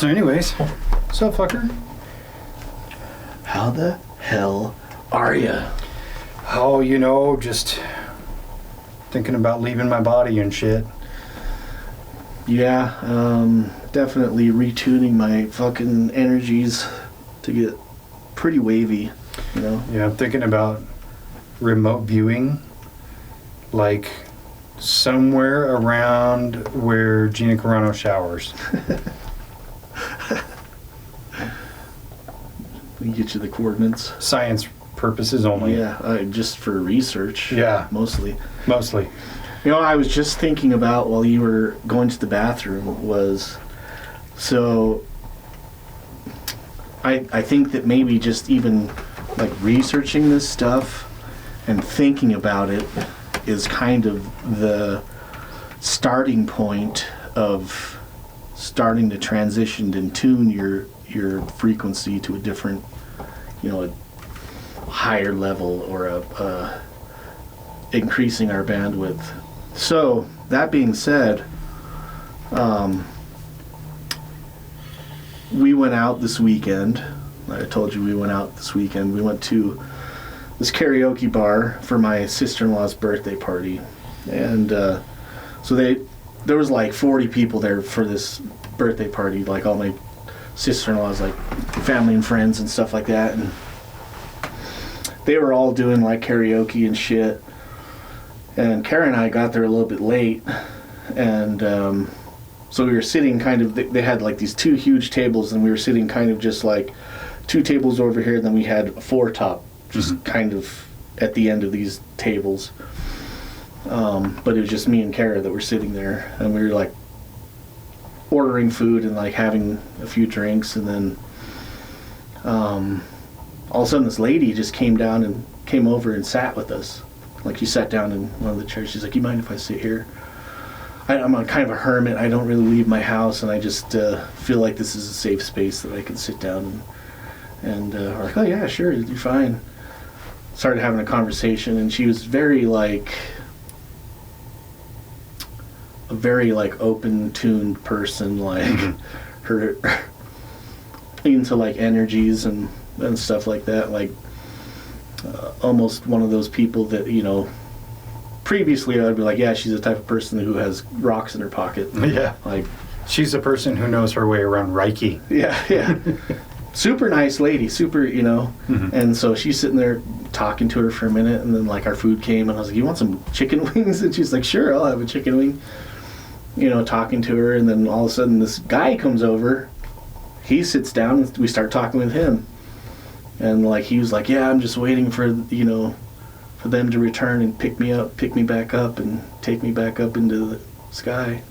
So anyways, what's up, fucker? How the hell are ya? Oh, you know, just thinking about leaving my body and shit. Yeah, definitely retuning my fucking energies to get pretty wavy, you know? Yeah, I'm thinking about remote viewing, like somewhere around where Gina Carano showers. We can get you the coordinates. Science purposes only. Yeah, just for research. Yeah. Mostly. Mostly. You know, I was just thinking about while you were going to the bathroom was, so I think that maybe just even like researching this stuff and thinking about it is kind of the starting point of starting to transition and tune your frequency to a different, you know, a higher level or a increasing our bandwidth. So, that being said, we went out this weekend. I told you we went out this weekend. We went to this karaoke bar for my sister-in-law's birthday party. And so there was like 40 people there for this birthday party, like all my sister-in-law's like family and friends and stuff like that. And they were all doing like karaoke and shit. And Kara and I got there a little bit late, and so we were sitting kind of, they had like these two huge tables, and we were sitting kind of just like two tables over here, then we had a four top, just kind of at the end of these tables. But it was just me and Kara that were sitting there, and we were like ordering food and like having a few drinks, and then all of a sudden this lady just came over and sat with us. Like, she sat down in one of the chairs. She's like, you mind if I sit here? I'm a kind of a hermit. I don't really leave my house, and I just feel like this is a safe space that I can sit down and we're like, oh yeah, sure, you're fine. Started having a conversation, and she was very like a very like open-tuned person, like her into like energies and stuff like that, like almost one of those people that, you know, previously I'd be like, yeah, she's the type of person who has rocks in her pocket. Yeah. Like, she's a person who knows her way around Reiki. Yeah. Super nice lady, super, you know. And so she's sitting there talking to her for a minute, and then like our food came, and I was like, you want some chicken wings? And she's like, sure, I'll have a chicken wing. You know, talking to her, and then all of a sudden this guy comes over. He sits down, and we start talking with him. And like he was like, yeah, I'm just waiting for, you know, for them to return and pick me back up and take me back up into the sky.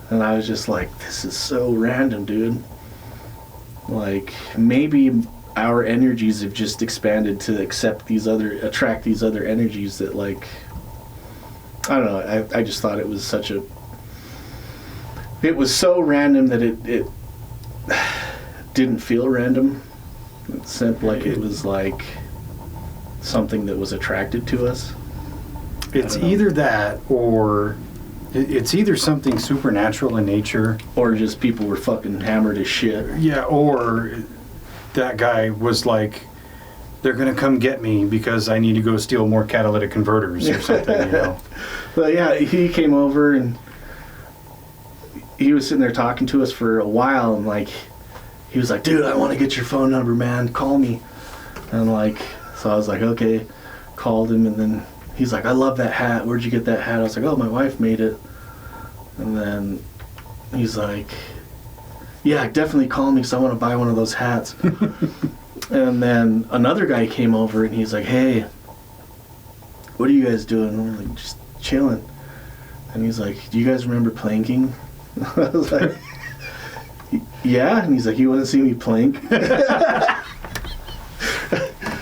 And I was just like, this is so random, dude. Like, maybe our energies have just expanded to attract these other energies that, like, I don't know, I just thought it was it was so random that it didn't feel random. It seemed like it was like something that was attracted to us. It's either that, or it's either something supernatural in nature, or just people were fucking hammered as shit. Yeah, or that guy was like, they're gonna come get me because I need to go steal more catalytic converters or something, you know. But yeah, he came over and he was sitting there talking to us for a while, and like he was like, dude, I want to get your phone number, man, call me. And like, so I was like, okay, called him, and then he's like, I love that hat, where'd you get that hat? I was like, oh, my wife made it. And then he's like, yeah, definitely call me because I want to buy one of those hats. And then another guy came over, and he's like, hey, what are you guys doing? And we're like, just chilling. And he's like, do you guys remember planking? I was like, yeah. And he's like, you want to see me plank?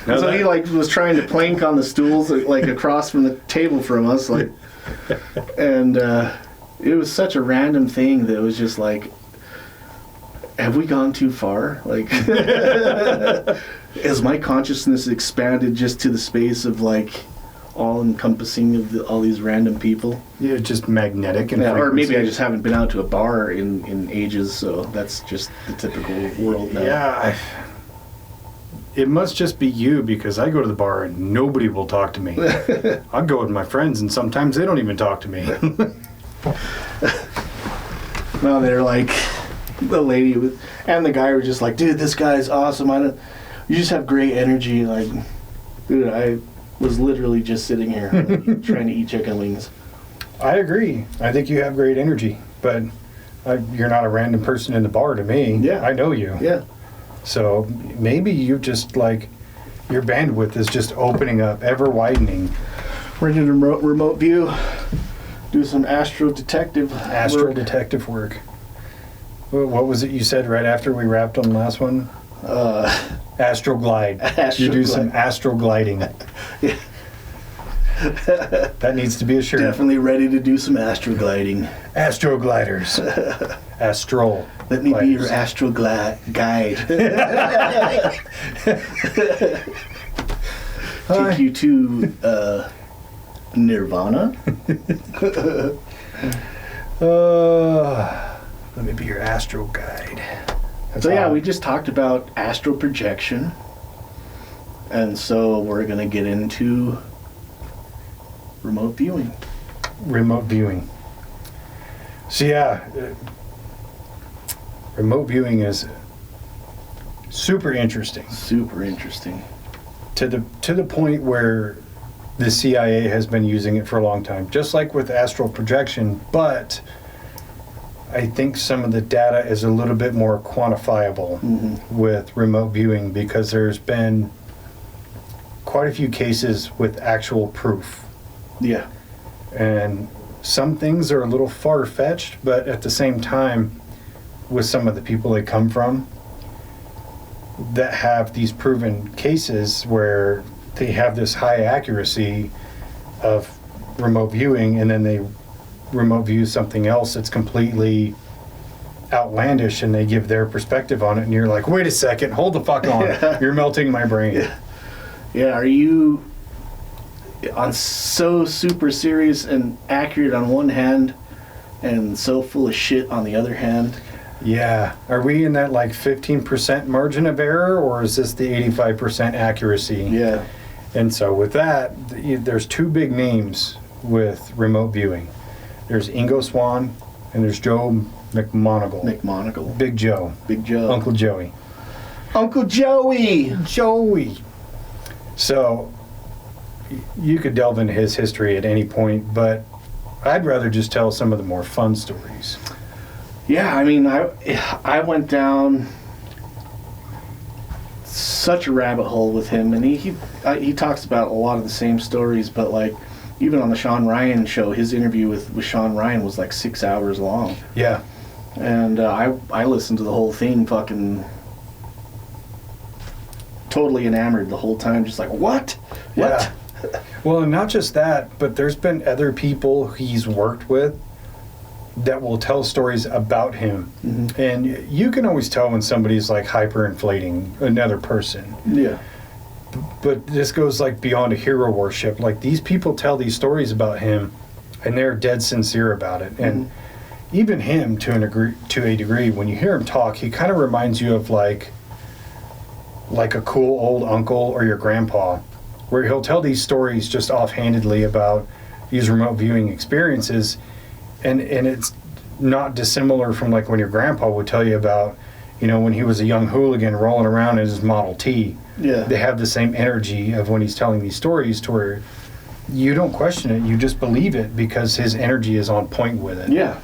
So he like was trying to plank on the stools like across from the table from us, like, and it was such a random thing that it was just like, have we gone too far? Like, has my consciousness expanded just to the space of like all-encompassing of all these random people. Yeah, just magnetic and Or maybe I frequency. just haven't been out to a bar in ages, so that's just the typical world now. Yeah, it must just be you, because I go to the bar and nobody will talk to me. I go with my friends and sometimes they don't even talk to me. No, they're like, the lady and the guy were just like, dude, this guy's awesome. You just have great energy. Like, dude, I was literally just sitting here trying to eat chicken wings. I agree. I think you have great energy, but you're not a random person in the bar to me. Yeah. I know you. Yeah. So maybe you just like, your bandwidth is just opening up, ever widening. Ready to remote view, do some astral detective Work. What was it you said right after we wrapped on the last one? Astral glide. You do some astral gliding. Yeah. That needs to be a shirt. Definitely ready to do some astral gliding. Astro gliders. Astral. Let me gliders. be your astral guide. Take you to Nirvana. Let me be your astral guide. That's So yeah, odd. we just talked about astral projection. And so we're going to get into remote viewing. Remote viewing. So yeah, remote viewing is super interesting. Super interesting. To the point where the CIA has been using it for a long time, just like with astral projection, but I think some of the data is a little bit more quantifiable with remote viewing, because there's been quite a few cases with actual proof. Yeah. And some things are a little far-fetched, but at the same time, with some of the people they come from that have these proven cases where they have this high accuracy of remote viewing, and then they remote view something else that's completely outlandish, and they give their perspective on it, and you're like, wait a second, hold the fuck on. You're melting my brain. Yeah, are you on so super serious and accurate on one hand and so full of shit on the other hand? Yeah. Are we in that like 15% margin of error, or is this the 85% accuracy? Yeah. And so with that, there's two big names with remote viewing. There's Ingo Swann and there's Joe McMoneagle. McMoneagle. Big Joe. Big Joe. Uncle Joey. Uncle Joey! Joey. So you could delve into his history at any point, but I'd rather just tell some of the more fun stories. Yeah, I mean, I went down such a rabbit hole with him, and he talks about a lot of the same stories, but like even on the Sean Ryan show, his interview with Sean Ryan was like 6 hours long. Yeah. And I listened to the whole thing, fucking totally enamored the whole time, just like, what? Yeah. Well, and not just that, but there's been other people he's worked with that will tell stories about him. Mm-hmm. And you can always tell when somebody's like hyperinflating another person. Yeah. But this goes like beyond a hero worship. Like, these people tell these stories about him and they're dead sincere about it. And even him, to a degree, when you hear him talk, he kind of reminds you of like a cool old uncle or your grandpa, where he'll tell these stories just offhandedly about these remote viewing experiences, and it's not dissimilar from like when your grandpa would tell you about, you know, when he was a young hooligan rolling around in his Model T. Yeah. They have the same energy of when he's telling these stories, to where you don't question it, you just believe it because his energy is on point with it. Yeah.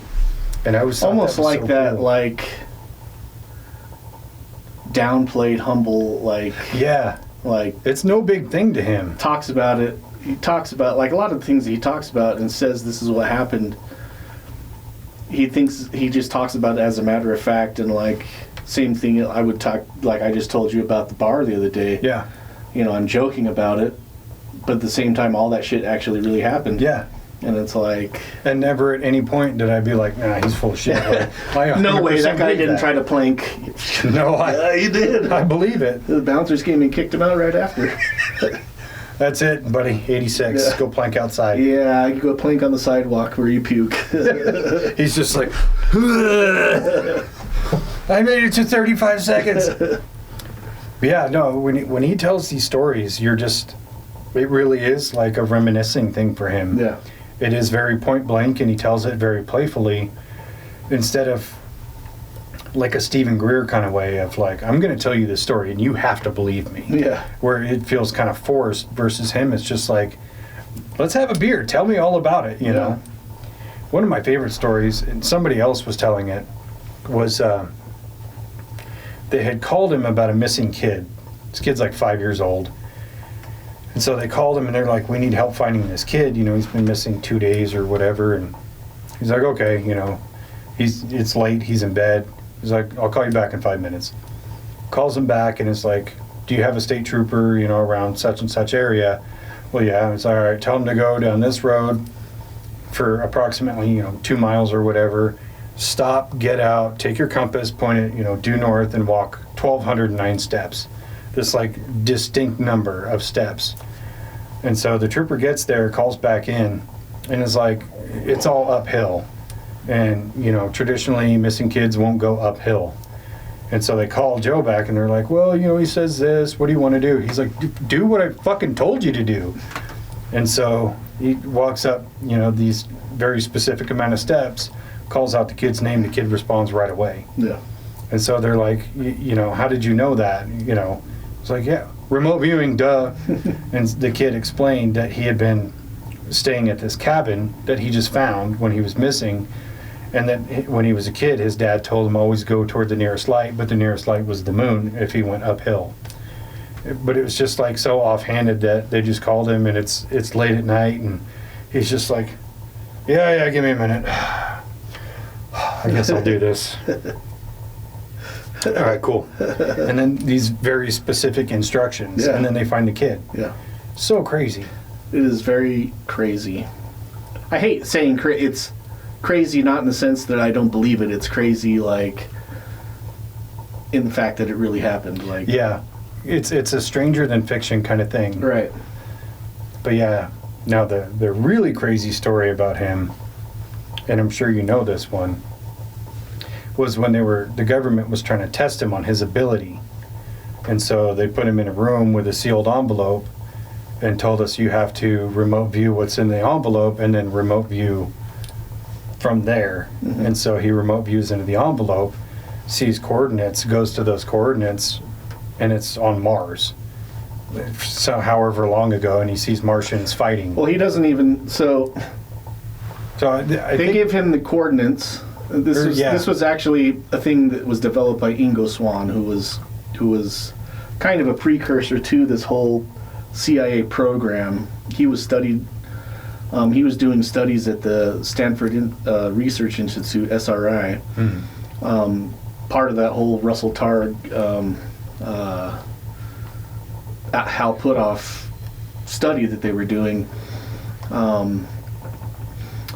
And I was almost like so that, cool. like downplayed, humble, like Yeah. like It's no big thing to him. talks about it. He talks about like a lot of the things that he talks about and says this is what happened. He thinks he just talks about it as a matter of fact, and like same thing I would talk, like I just told you about the bar the other day. Yeah. You know, I'm joking about it, but at the same time all that shit actually really happened. Yeah. And it's like, And never at any point did I be like, nah, he's full of shit. Like, I no way, 100% that guy believe didn't that. try to plank. No, Yeah, he did. I believe it. The bouncers came and kicked him out right after. That's it, buddy. 86. Yeah. Go plank outside. Yeah, I go plank on the sidewalk where you puke. He's just like, I made it to 35 seconds. But yeah, no, when he tells these stories, it really is like a reminiscing thing for him. Yeah. It is very point blank, and he tells it very playfully, instead of like a Stephen Greer kind of way of like, I'm going to tell you this story and you have to believe me. Yeah. Where it feels kind of forced, versus him, it's just like, let's have a beer. Tell me all about it, you know? One of my favorite stories, and somebody else was telling it, was they had called him about a missing kid. This kid's like 5 years old. And so they called him and they're like, we need help finding this kid. You know, he's been missing 2 days or whatever. And he's like, okay, you know, it's late. He's in bed. He's like, I'll call you back in 5 minutes. Calls him back and is like, do you have a state trooper, you know, around such and such area? Well, yeah. It's all right. Tell him to go down this road for approximately, you know, 2 miles or whatever. Stop, get out, take your compass, point it, you know, due north, and walk 1,209 steps. This like distinct number of steps. And so the trooper gets there, calls back in, and is like, it's all uphill. And, you know, traditionally missing kids won't go uphill. And so they call Joe back and they're like, well, you know, he says this, what do you want to do? He's like, do what I fucking told you to do. And so he walks up, you know, these very specific amount of steps, calls out the kid's name, the kid responds right away. Yeah. And so they're like, you know, how did you know that? You know, it's like, yeah, remote viewing, duh. And the kid explained that he had been staying at this cabin that he just found when he was missing. And that when he was a kid, his dad told him always go toward the nearest light, but the nearest light was the moon if he went uphill. But it was just like so offhanded that they just called him, and it's late at night, and he's just like, yeah, give me a minute. I guess I'll do this. All right, cool. And then these very specific instructions, and then they find the kid. Yeah. So crazy. It is very crazy. I hate saying it's crazy, not in the sense that I don't believe it. It's crazy, like, in the fact that it really happened. Like, yeah, it's a stranger than fiction kind of thing. Right. But yeah, now the really crazy story about him, and I'm sure you know this one, was when the government was trying to test him on his ability. And so they put him in a room with a sealed envelope and told us, you have to remote view what's in the envelope and then remote view from there. Mm-hmm. And so he remote views into the envelope, sees coordinates, goes to those coordinates, and it's on Mars. So however long ago, and he sees Martians fighting. Well, he doesn't even, so they give him the coordinates. This was actually a thing that was developed by Ingo Swann, who was kind of a precursor to this whole CIA program. He was doing studies at the Stanford Research Institute, SRI. Mm-hmm. Part of that whole Russell Targ, Hal Puthoff study that they were doing.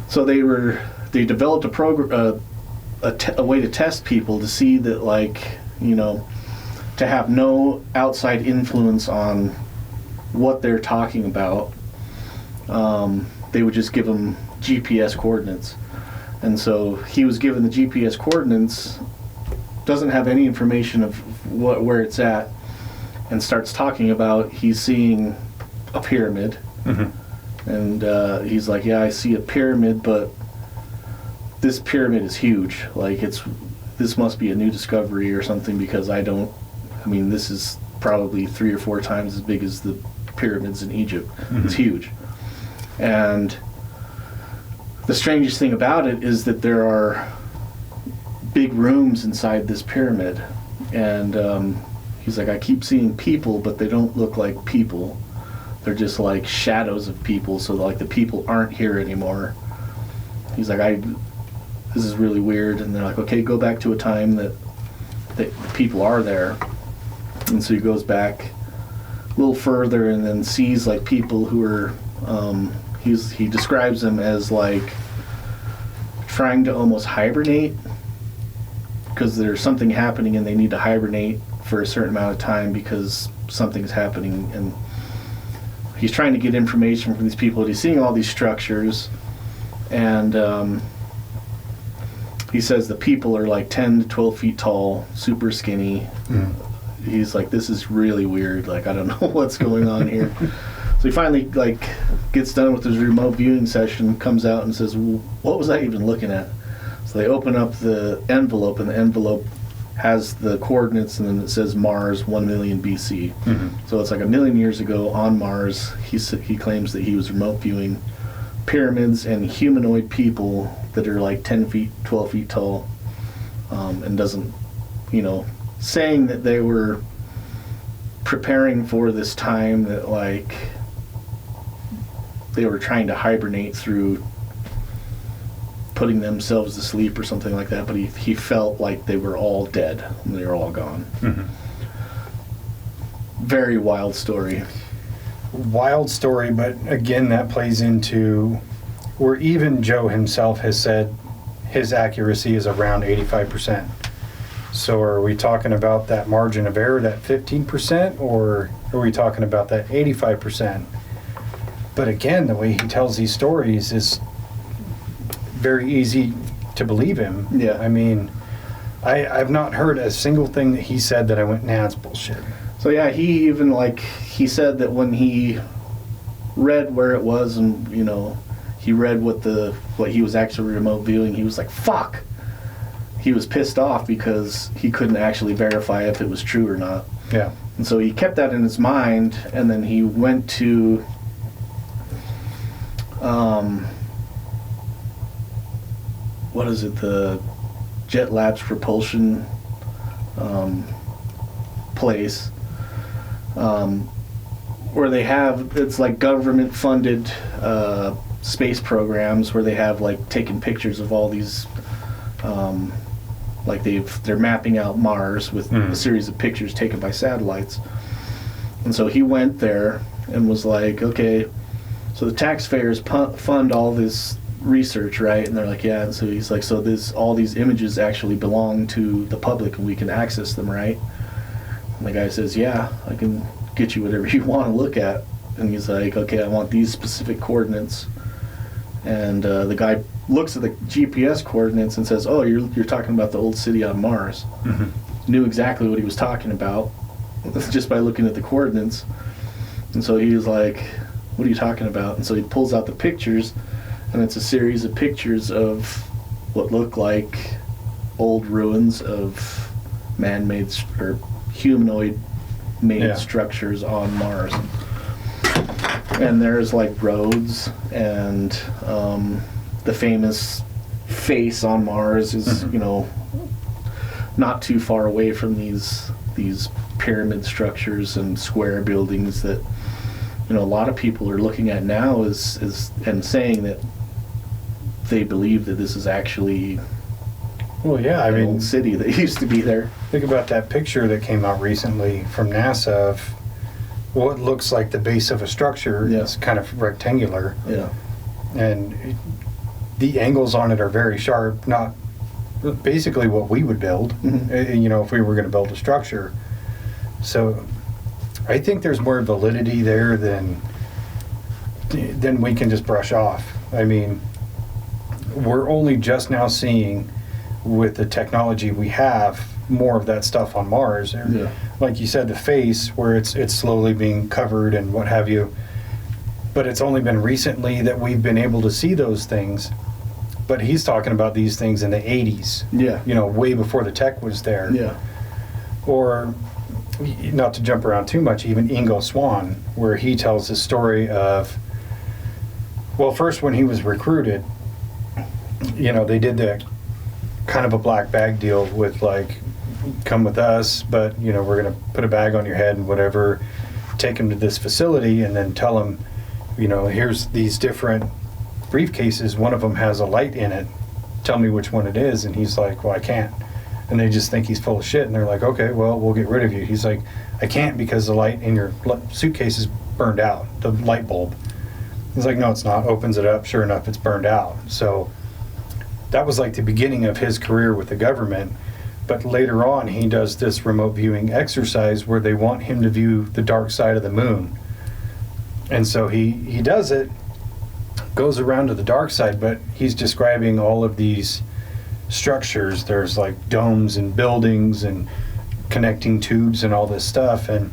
So they developed a program, a way to test people to see that, like, you know, to have no outside influence on what they're talking about. They would just give them GPS coordinates. And so he was given the GPS coordinates, doesn't have any information of where it's at, and starts talking about he's seeing a pyramid. Mm-hmm. And he's like, yeah, I see a pyramid, but this pyramid is huge. Like, this must be a new discovery or something, because this is probably 3 or 4 times as big as the pyramids in Egypt. Mm-hmm. It's huge. And the strangest thing about it is that there are big rooms inside this pyramid. And he's like, I keep seeing people, but they don't look like people. They're just like shadows of people, so like the people aren't here anymore. He's like, this is really weird. And they're like, okay, go back to a time that people are there. And so he goes back a little further and then sees like people who are, he describes them as like trying to almost hibernate, because there's something happening and they need to hibernate for a certain amount of time because something's happening. And he's trying to get information from these people. He's seeing all these structures, and he says the people are like 10 to 12 feet tall, super skinny. He's like, this is really weird. Like, I don't know what's going on here. So he finally like gets done with his remote viewing session, comes out and says, well, what was I even looking at? So they open up the envelope, and the envelope has the coordinates, and then it says Mars 1 million BC. So it's like 1 million years ago on Mars. He claims that he was remote viewing pyramids and humanoid people that are like 10 feet, 12 feet tall, and doesn't, saying that they were preparing for this time, that like they were trying to hibernate through putting themselves to sleep or something like that, but he felt like they were all dead and they were all gone. Very wild story. Wild story, but again, that plays into where even Joe himself has said his accuracy is around 85%. So are we talking about that margin of error, that 15%, or are we talking about that 85%? But again, the way he tells these stories is very easy to believe him. Yeah. I mean, I've not heard a single thing that he said that I went, nah, it's bullshit. So yeah, he even he said that when he read where it was, and he read what he was actually remote viewing, he was like, fuck. He was pissed off because he couldn't actually verify if it was true or not. Yeah. And so he kept that in his mind, and then he went to what is it, the Jet Labs propulsion place, where they have, it's like government funded space programs where they have like taken pictures of all these like they're mapping out Mars with a series of pictures taken by satellites. And so he went there and was like, okay, so the taxpayers fund all this research, right? And they're like, yeah. And so he's like, so all these images actually belong to the public and we can access them, right? And the guy says, yeah, I can get you whatever you want to look at. And he's like, okay, I want these specific coordinates. And the guy looks at the GPS coordinates and says, oh, you're talking about the old city on Mars. Knew exactly what he was talking about just by looking at the coordinates. And so he was like, what are you talking about? And so he pulls out the pictures, and it's a series of pictures of what look like old ruins of man-made or humanoid-made structures on Mars. And there's like roads, and the famous face on Mars is, not too far away from these pyramid structures and square buildings that, a lot of people are looking at now and saying that they believe that this is actually an old city that used to be there. Think about that picture that came out recently from NASA of what looks like the base of a structure. It's kind of rectangular. Yeah. And the angles on it are very sharp, not basically what we would build, if we were going to build a structure. So I think there's more validity there than we can just brush off. I mean, we're only just now seeing, with the technology we have, more of that stuff on Mars. Like you said, the face, where it's slowly being covered and what have you. But it's only been recently that we've been able to see those things. But he's talking about these things in the 80s. Yeah. Way before the tech was there. Yeah. Or, not to jump around too much, even Ingo Swann, where he tells the story of, well, first when he was recruited, they did the kind of a black bag deal with like, come with us, but we're going to put a bag on your head and whatever, take him to this facility and then tell him, here's these different briefcases, one of them has a light in it, tell me which one it is. And he's like, well, I can't. And they just think he's full of shit, and they're like, okay, well, we'll get rid of you. He's like, I can't because the light in your suitcase is burned out, the light bulb. He's like, no, it's not. Opens it up, sure enough, it's burned out. So that was like the beginning of his career with the government. But later on, he does this remote viewing exercise where they want him to view the dark side of the moon. And so he does it, goes around to the dark side, but he's describing all of these structures. There's like domes and buildings and connecting tubes and all this stuff, and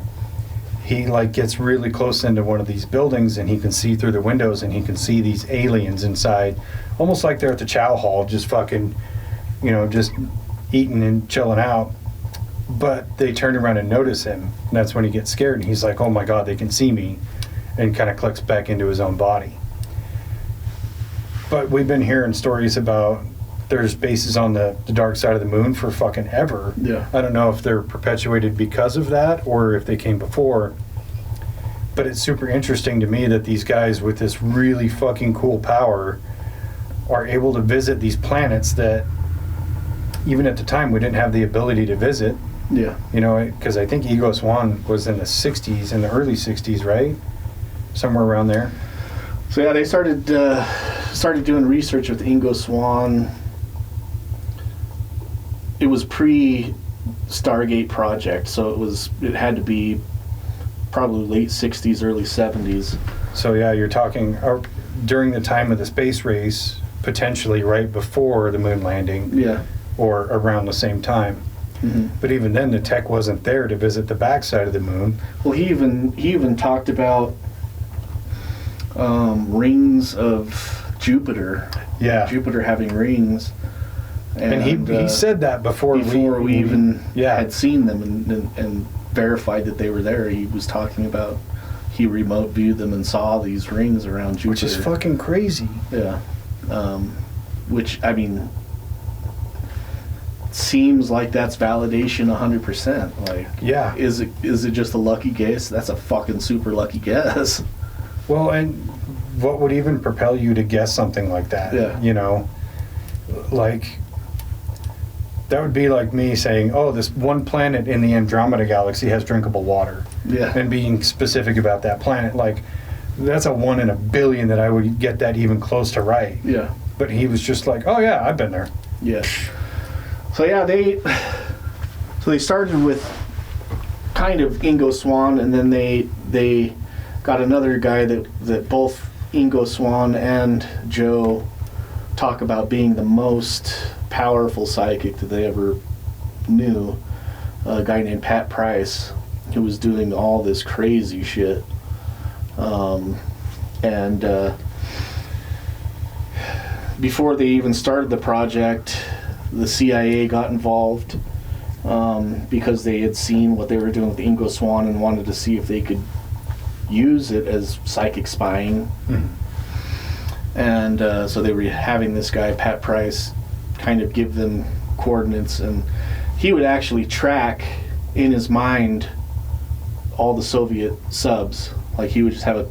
he like gets really close into one of these buildings, and he can see through the windows, and he can see these aliens inside, almost like they're at the chow hall, just fucking, you know, just eating and chilling out. But they turn around and notice him, and that's when he gets scared, and he's like, oh my god, they can see me, and kind of clicks back into his own body. But we've been hearing stories about there's bases on the dark side of the moon for fucking ever. Yeah. I don't know if they're perpetuated because of that or if they came before. But it's super interesting to me that these guys with this really fucking cool power are able to visit these planets that even at the time we didn't have the ability to visit. Yeah. You know, because I think Egos 1 was in the 60s, in the early 60s, right? Somewhere around there. So yeah, they started doing research with Ingo Swann. It was pre-Stargate project, so it had to be probably late 60s, early 70s. So yeah, you're talking during the time of the space race, potentially right before the moon landing. Yeah. Or around the same time. Mm-hmm. But even then, the tech wasn't there to visit the backside of the moon. Well, he even talked about rings of Jupiter. Yeah. Jupiter having rings. And he said that before we even had seen them and verified that they were there. He was talking about he remote viewed them and saw these rings around Jupiter. Which is fucking crazy. Yeah. Which, I mean, seems like that's validation 100%. Like, yeah. Is it just a lucky guess? That's a fucking super lucky guess. Well, and what would even propel you to guess something like that? Yeah. You know? Like, that would be like me saying, oh, this one planet in the Andromeda galaxy has drinkable water. Yeah. And being specific about that planet. Like, that's a 1 in a billion that I would get that even close to right. Yeah. But he was just like, oh yeah, I've been there. Yeah. So yeah, they started with kind of Ingo Swann, and then they got another guy that both Ingo Swann and Joe talk about being the most powerful psychic that they ever knew. A guy named Pat Price, who was doing all this crazy shit. Before they even started the project, the CIA got involved because they had seen what they were doing with Ingo Swann and wanted to see if they could use it as psychic spying. And so they were having this guy, Pat Price, kind of give them coordinates, and he would actually track in his mind all the Soviet subs. Like, he would just have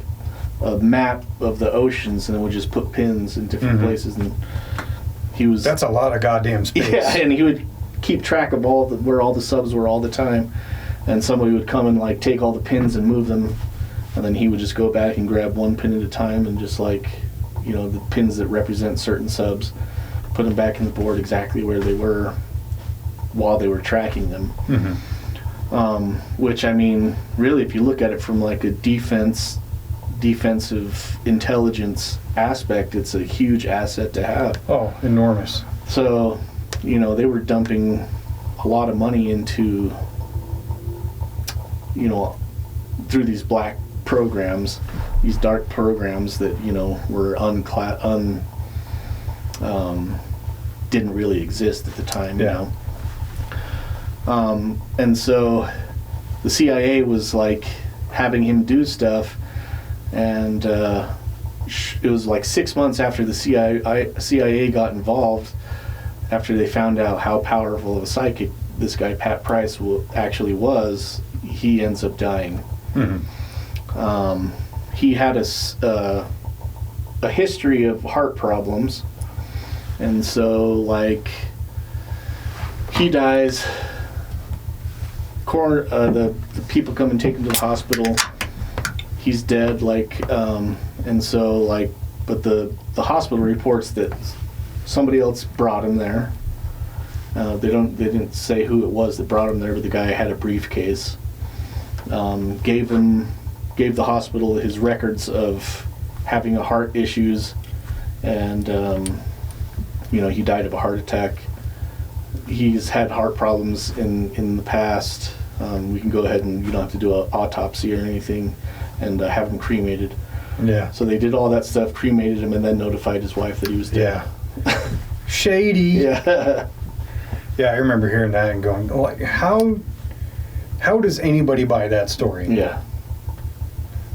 a map of the oceans and then would just put pins in different places, and he was... That's a lot of goddamn space. Yeah, and he would keep track of where all the subs were all the time, and somebody would come and like take all the pins and move them, and then he would just go back and grab one pin at a time and just like, you know, the pins that represent certain subs, put them back in the board exactly where they were while they were tracking them. Which, I mean, really, if you look at it from like a defensive intelligence aspect, it's a huge asset to have. Oh, enormous. So, you know, they were dumping a lot of money into, you know, through these black programs, these dark programs that, you know, were didn't really exist at the time, you know. And so the CIA was like having him do stuff, and it was like 6 months after the CIA got involved, after they found out how powerful of a psychic this guy Pat Price actually was, he ends up dying. He had a history of heart problems, and so like he dies. The people come and take him to the hospital. He's dead, like, and so like, but the hospital reports that somebody else brought him there. They didn't say who it was that brought him there, but the guy had a briefcase. Gave him gave the hospital his records of having a heart issues, and he died of a heart attack. He's had heart problems in the past. We can go ahead and you don't have to do an autopsy or anything, and have him cremated. Yeah. So they did all that stuff, cremated him, and then notified his wife that he was dead. Yeah. Shady. Yeah. Yeah, I remember hearing that and going, like, how does anybody buy that story? Yeah.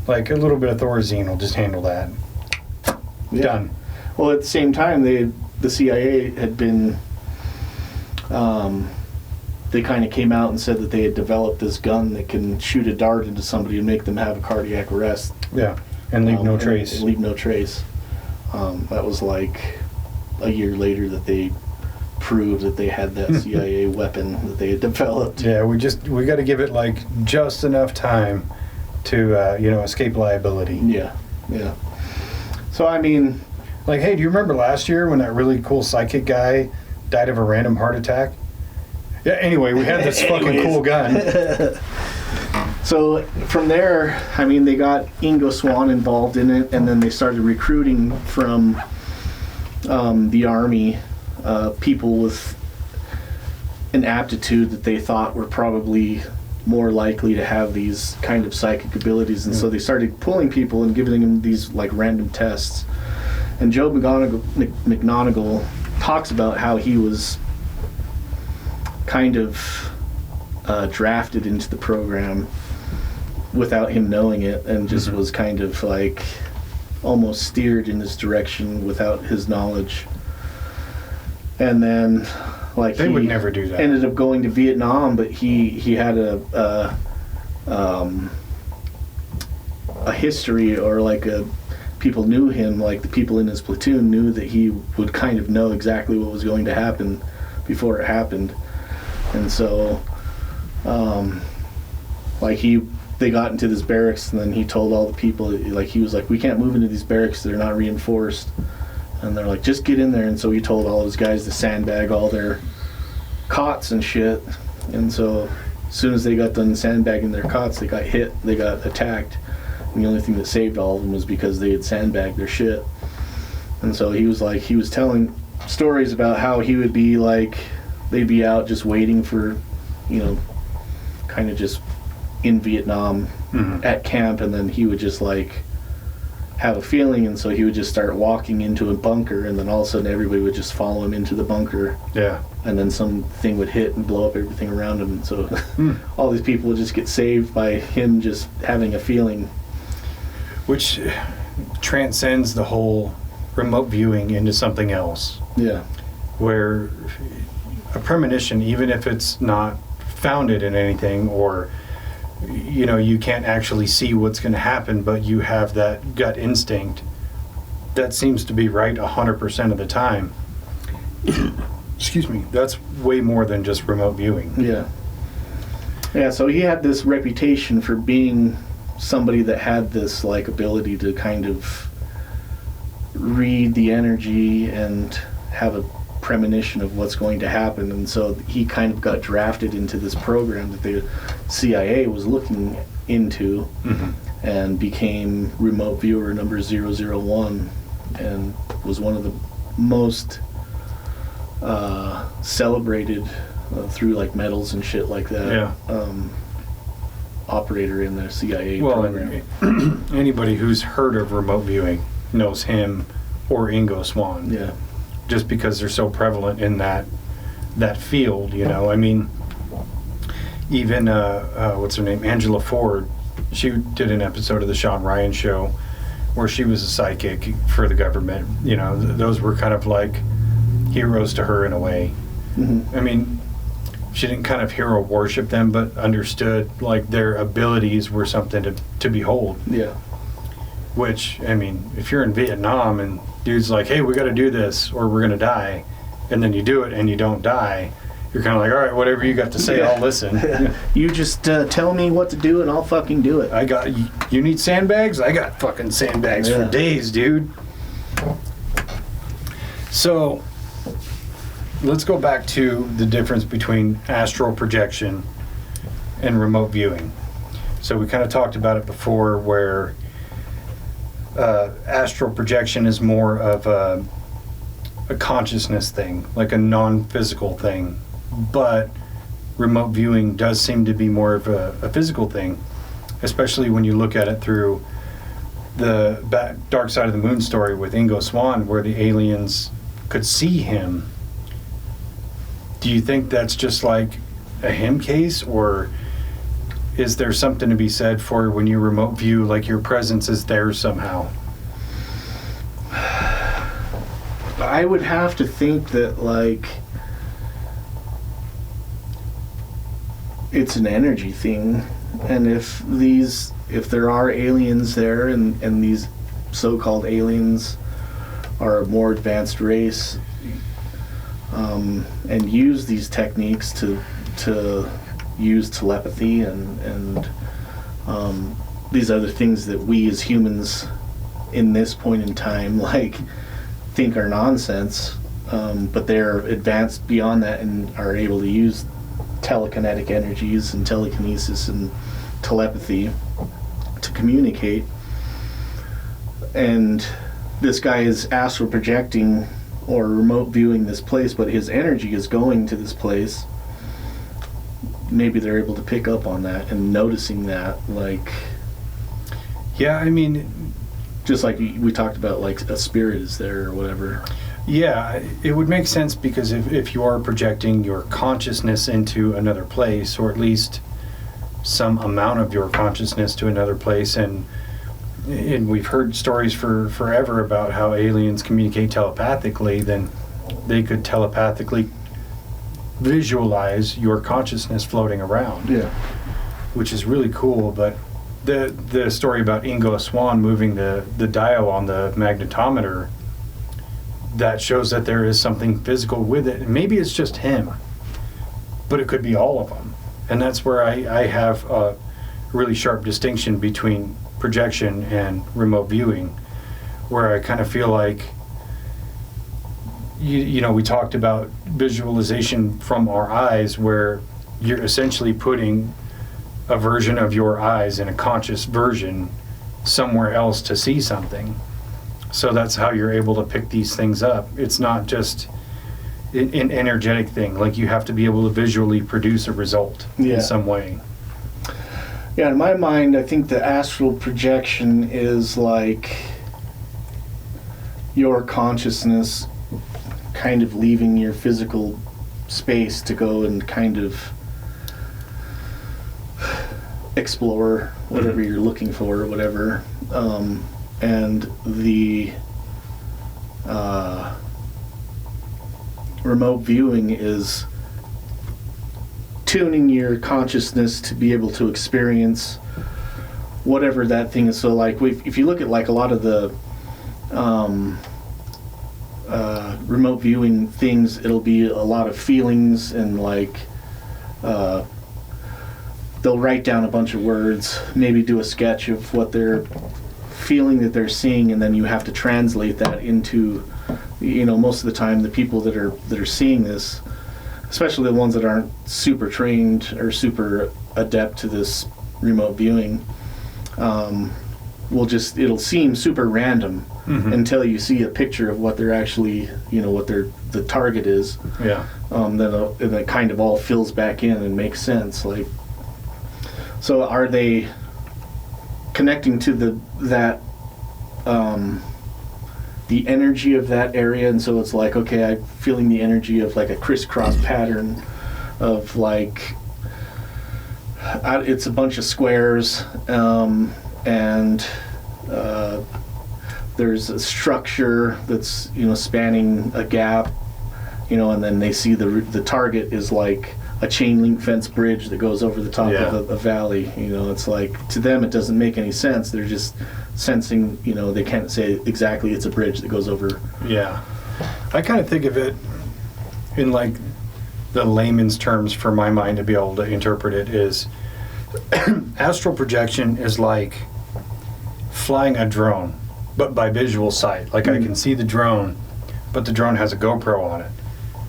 Like, a little bit of Thorazine will just handle that. Yeah. Done. Well, at the same time, the CIA had been, they kind of came out and said that they had developed this gun that can shoot a dart into somebody and make them have a cardiac arrest. Yeah, and leave no trace. And leave no trace. That was like a year later that they proved that they had that CIA weapon that they had developed. Yeah, we got to give it like just enough time to escape liability. Yeah. So I mean, like, hey, do you remember last year when that really cool psychic guy died of a random heart attack? Yeah. Anyway, we had this fucking cool gun. So from there, I mean, they got Ingo Swann involved in it, and then they started recruiting from the Army people with an aptitude that they thought were probably more likely to have these kind of psychic abilities, and so they started pulling people and giving them these like random tests. And Joe McGonigal talks about how he was kind of drafted into the program without him knowing it, and just was kind of like almost steered in this direction without his knowledge. And then, like, they would never do that. Ended up going to Vietnam, but he had a history, or like people knew him, like the people in his platoon knew that he would kind of know exactly what was going to happen before it happened. And so, they got into this barracks, and then he told all the people, like, he was like, we can't move into these barracks, they're not reinforced. And they're like, just get in there. And so he told all his guys to sandbag all their cots and shit. And so as soon as they got done sandbagging their cots, they got hit, they got attacked. And the only thing that saved all of them was because they had sandbagged their shit. And so he was telling stories about how he would be like, they'd be out just waiting for, kind of just in Vietnam at camp, and then he would just like have a feeling, and so he would just start walking into a bunker, and then all of a sudden everybody would just follow him into the bunker. Yeah. And then something would hit and blow up everything around him, and so all these people would just get saved by him just having a feeling. Which transcends the whole remote viewing into something else. Yeah. Where a premonition, even if it's not founded in anything, or you can't actually see what's going to happen, but you have that gut instinct that seems to be right 100% of the time. Excuse me. That's way more than just remote viewing. Yeah, so he had this reputation for being somebody that had this like ability to kind of read the energy and have a premonition of what's going to happen, and so he kind of got drafted into this program that the CIA was looking into, and became remote viewer number 001, and was one of the most celebrated through like medals and shit like that. Operator in the CIA program. Anybody who's heard of remote viewing knows him or Ingo Swann. Yeah. Just because they're so prevalent in that field, I mean, even what's her name, Angela Ford, she did an episode of the Sean Ryan show where she was a psychic for the government. Those were kind of like heroes to her in a way. I mean, she didn't kind of hero worship them, but understood like their abilities were something to behold. Yeah. Which, I mean, if you're in Vietnam and dude's like, hey, we got to do this or we're going to die, and then you do it and you don't die, you're kind of like, all right, whatever you got to say, I'll listen. You just tell me what to do and I'll fucking do it. You need sandbags? I got fucking sandbags for days, dude. So let's go back to the difference between astral projection and remote viewing. So we kind of talked about it before, where astral projection is more of a consciousness thing, like a non-physical thing, but remote viewing does seem to be more of a physical thing, especially when you look at it through the Dark Side of the Moon story with Ingo Swann, where the aliens could see him. Do you think that's just like a him case, or is there something to be said for when you remote view, like your presence is there somehow? I would have to think that, like, it's an energy thing, and if there are aliens there, and these so-called aliens are a more advanced race, and use these techniques to use telepathy and these other things that we as humans in this point in time like think are nonsense, but they're advanced beyond that and are able to use telekinetic energies and telekinesis and telepathy to communicate. And this guy is astral projecting or remote viewing this place, but his energy is going to this place. Maybe they're able to pick up on that and noticing that, like... Yeah, I mean... Just like we talked about, like a spirit is there or whatever. Yeah, it would make sense, because if you are projecting your consciousness into another place, or at least some amount of your consciousness to another place, and we've heard stories for forever about how aliens communicate telepathically, then they could telepathically visualize your consciousness floating around. Yeah. Which is really cool. But the story about Ingo Swann moving the dial on the magnetometer, that shows that there is something physical with it. And maybe it's just him, but it could be all of them. And that's where I have a really sharp distinction between projection and remote viewing, where I kind of feel like, you know, we talked about visualization from our eyes, where you're essentially putting a version of your eyes in a conscious version somewhere else to see something. So that's how you're able to pick these things up. It's not just an energetic thing. Like, you have to be able to visually produce a result in some way. Yeah, in my mind, I think the astral projection is like your consciousness kind of leaving your physical space to go and kind of explore whatever you're looking for or whatever. And the remote viewing is tuning your consciousness to be able to experience whatever that thing is. So, like, if you look at like a lot of the remote viewing things, it'll be a lot of feelings, and like they'll write down a bunch of words, maybe do a sketch of what they're feeling that they're seeing, and then you have to translate that into, you know, most of the time the people that are seeing this, especially the ones that aren't super trained or super adept to this remote viewing, it'll seem super random until you see a picture of what they're actually, you know, what the target is. Yeah. Then it kind of all fills back in and makes sense. Like, so are they connecting to the energy of that area? And so it's like, okay, I'm feeling the energy of like a crisscross pattern of like, it's a bunch of squares, and there's a structure that's, you know, spanning a gap, you know, and then they see the target is like a chain link fence bridge that goes over the top of a valley. You know, it's like, to them it doesn't make any sense. They're just sensing, you know, they can't say exactly it's a bridge that goes over. Yeah. I kind of think of it in like the layman's terms for my mind to be able to interpret it is astral projection is like flying a drone, but by visual sight. Like, I can see the drone, but the drone has a GoPro on it.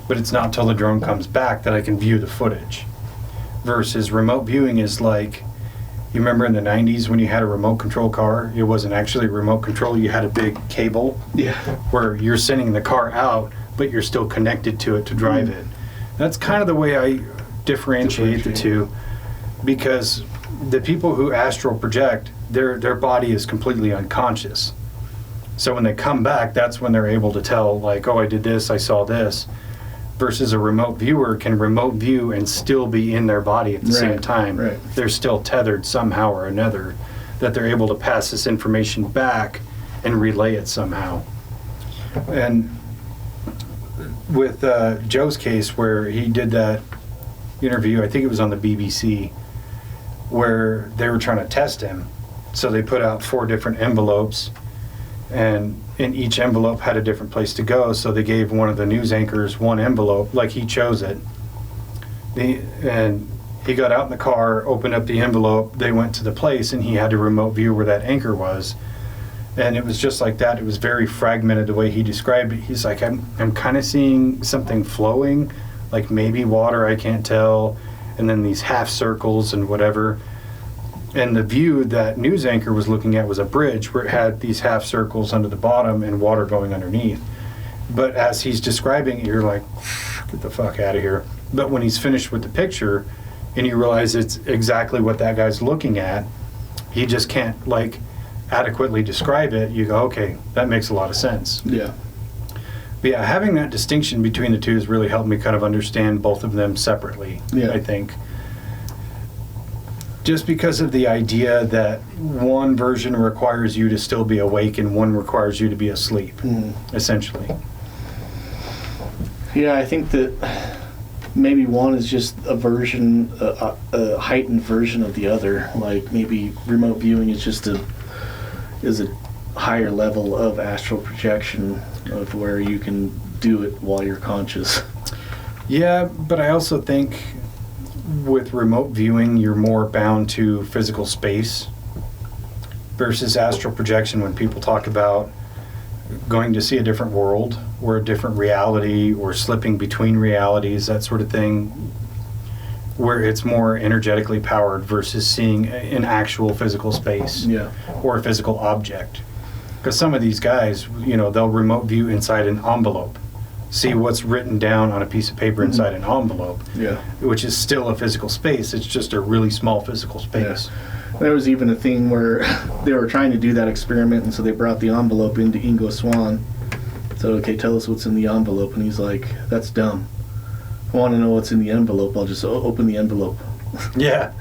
But it's not until the drone comes back that I can view the footage. Versus remote viewing is like, You remember in the 90s when you had a remote control car? It wasn't actually remote control. You had a big cable where you're sending the car out, but you're still connected to it to drive it. That's kind of the way I differentiate the two, because the people who astral project, their body is completely unconscious. So when they come back, that's when they're able to tell, like, oh, I did this, I saw this. Versus a remote viewer can remote view and still be in their body at the same time. Right. They're still tethered somehow or another, that they're able to pass this information back and relay it somehow. And with Joe's case, where he did that interview, I think it was on the BBC, where they were trying to test him. So they put out 4 different envelopes, and in each envelope had a different place to go. So they gave one of the news anchors one envelope, like he chose it. And he got out in the car, opened up the envelope, they went to the place, and he had to remote view where that anchor was. And it was just like that. It was very fragmented the way he described it. He's like, I'm kind of seeing something flowing, like maybe water, I can't tell, and then these half circles and whatever. And the view that news anchor was looking at was a bridge where it had these half circles under the bottom and water going underneath. But as he's describing it, you're like, get the fuck out of here. But when he's finished with the picture and you realize it's exactly what that guy's looking at, he just can't like adequately describe it. You go, okay, that makes a lot of sense. Yeah. But yeah, having that distinction between the two has really helped me kind of understand both of them separately, I think. Just because of the idea that one version requires you to still be awake and one requires you to be asleep, essentially. Yeah, I think that maybe one is just a version, a heightened version of the other. Like maybe remote viewing is just a higher level of astral projection of where you can do it while you're conscious. Yeah, but I also think with remote viewing, you're more bound to physical space versus astral projection. When people talk about going to see a different world or a different reality or slipping between realities, that sort of thing, where it's more energetically powered versus seeing an actual physical space or a physical object. Because some of these guys, you know, they'll remote view inside an envelope, see what's written down on a piece of paper inside an envelope, which is still a physical space. It's just a really small physical space. Yeah. There was even a thing where they were trying to do that experiment, and so they brought the envelope into Ingo Swann. Said, okay, tell us what's in the envelope. And he's like, that's dumb. I want to know what's in the envelope. I'll just open the envelope. Yeah.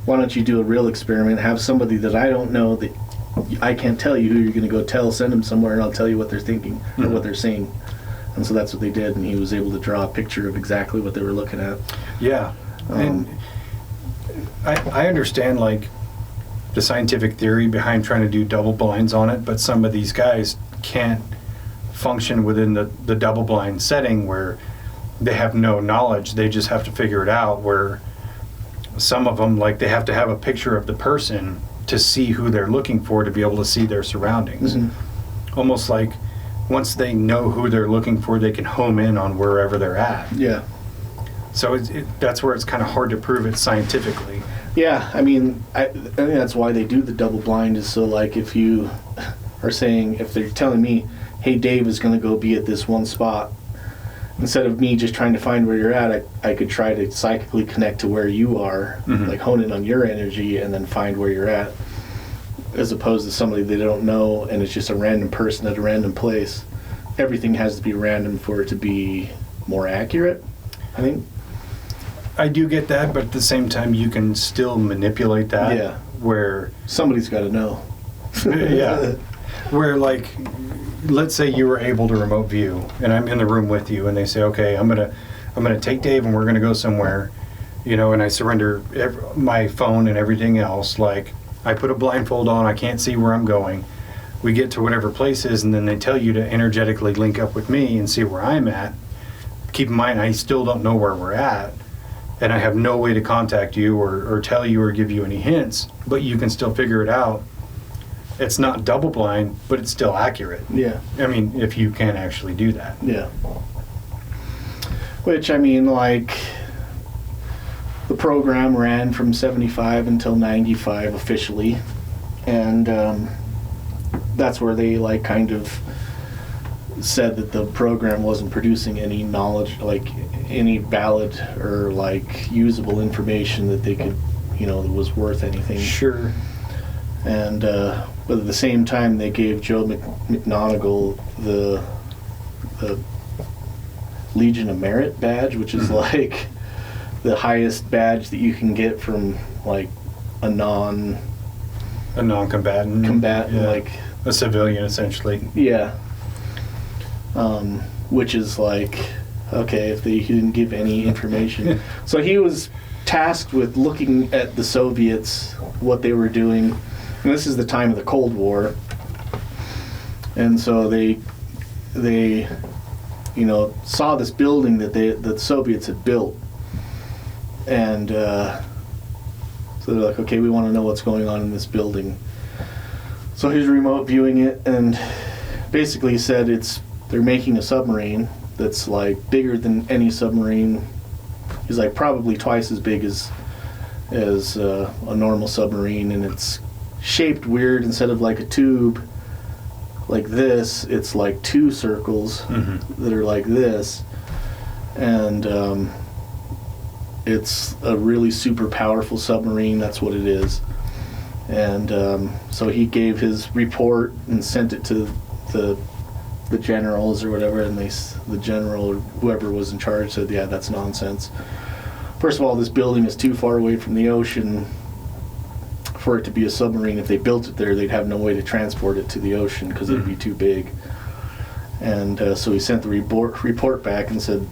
Why don't you do a real experiment? Have somebody that I don't know, that I can't tell you who you're going to go tell, send them somewhere, and I'll tell you what they're thinking or what they're saying. And so that's what they did, and he was able to draw a picture of exactly what they were looking at. Yeah. And I understand, like, the scientific theory behind trying to do double blinds on it, but some of these guys can't function within the double blind setting where they have no knowledge. They just have to figure it out, where some of them, like, they have to have a picture of the person to see who they're looking for, to be able to see their surroundings. Almost like once they know who they're looking for, they can home in on wherever they're at. Yeah. So that's where it's kind of hard to prove it scientifically. Yeah, I mean, I think that's why they do the double blind, is so, like, if you are saying, if they're telling me, hey, Dave is going to go be at this one spot, instead of me just trying to find where you're at, I could try to psychically connect to where you are, like hone in on your energy and then find where you're at, as opposed to somebody they don't know and it's just a random person at a random place. Everything has to be random for it to be more accurate, I think. I do get that, but at the same time, you can still manipulate that. Yeah. Where somebody's got to know. Yeah. Where, like, let's say you were able to remote view, and I'm in the room with you, and they say, okay, I'm gonna take Dave, and we're gonna go somewhere, you know, and I surrender my phone and everything else. Like, I put a blindfold on, I can't see where I'm going. We get to whatever place is, and then they tell you to energetically link up with me and see where I'm at. Keep in mind, I still don't know where we're at, and I have no way to contact you or tell you or give you any hints, but you can still figure it out. It's not double blind, but it's still accurate. Yeah. I mean, if you can actually do that.. Yeah. Which, I mean, like, I think that's why they do the double blind, is so, like, if you are saying, hey, Dave is going to go be at this one spot, instead of me just trying to find where you're at, I could try to psychically connect to where you are, as opposed to somebody they don't know and it's just a random person at a random place. Everything has to be random for it to be more accurate. Yeah. the program ran from 75 until 95 officially, and that's where they like kind of said that the program wasn't producing any knowledge, like any valid or like usable information that they could, you know, that was worth anything. Sure. And but at the same time, they gave Joe McGonigal the Legion of Merit badge, which is like the highest badge that you can get from like a non-combatant. combatant, like a civilian, essentially. yeah. Which is like, okay, if he didn't give any information. So he was tasked with looking at the Soviets, what they were doing. And this is the time of the Cold War. And so they you know, saw this building that the Soviets had built. And so they're like, okay, we want to know what's going on in this building. So he's remote viewing it, and basically said they're making a submarine that's like bigger than any submarine. He's like probably twice as big as a normal submarine, and it's shaped weird. Instead of like a tube like this, it's like two circles that are like this, and it's a really super powerful submarine. That's what it is. And so he gave his report and sent it to the generals or whatever, and the general or whoever was in charge said, yeah, that's nonsense. First of all, this building is too far away from the ocean for it to be a submarine. If they built it there, they'd have no way to transport it to the ocean because it'd be too big. And so he sent the report back and said,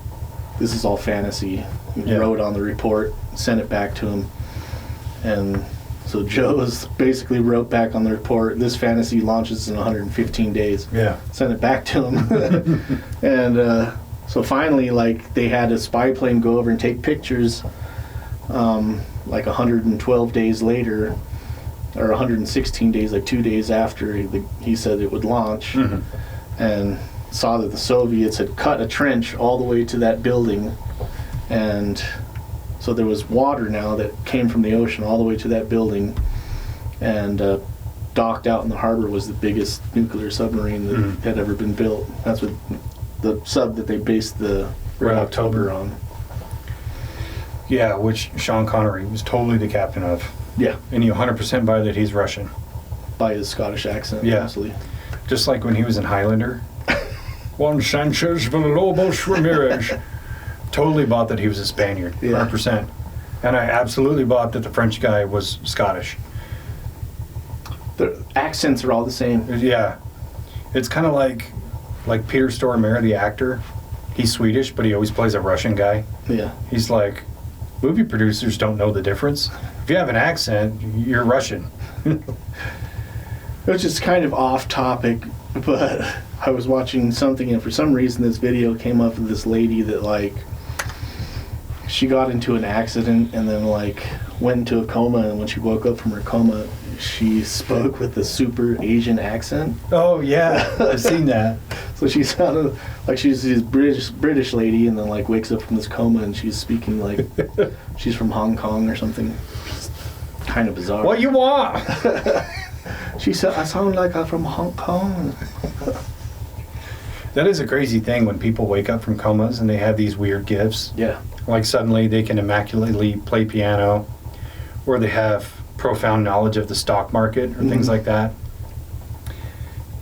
this is all fantasy. He wrote on the report, sent it back to him. And so Joe's basically wrote back on the report, this fantasy launches in 115 days. Yeah. Sent it back to him. And so finally, like, they had a spy plane go over and take pictures like 112 days later, or 116 days, like 2 days after he said it would launch, and saw that the Soviets had cut a trench all the way to that building. And so there was water now that came from the ocean all the way to that building, and docked out in the harbor was the biggest nuclear submarine that had ever been built. That's what the sub that they based the Red October on. Yeah, which Sean Connery was totally the captain of. Yeah. And you 100% buy that he's Russian. By his Scottish accent, yeah. Absolutely. Just like when he was in Highlander. Juan Sanchez Villalobos Ramirez. Totally bought that he was a Spaniard, 100%. And I absolutely bought that the French guy was Scottish. The accents are all the same. Yeah. It's kind of like Peter Stormare, the actor. He's Swedish, but he always plays a Russian guy. Yeah. He's like, movie producers don't know the difference. If you have an accent, you're Russian. Which is kind of off topic, but I was watching something, and for some reason this video came up of this lady that, like, she got into an accident and then, like, went into a coma, and when she woke up from her coma, she spoke with a super Asian accent. Oh, yeah. I've seen that. So she sounded like she's this British lady, and then, like, wakes up from this coma and she's speaking like she's from Hong Kong or something. It's kind of bizarre. What you want? She said, I sound like I'm from Hong Kong. That is a crazy thing when people wake up from comas and they have these weird gifts. Yeah. Like suddenly they can immaculately play piano, or they have profound knowledge of the stock market or things like that.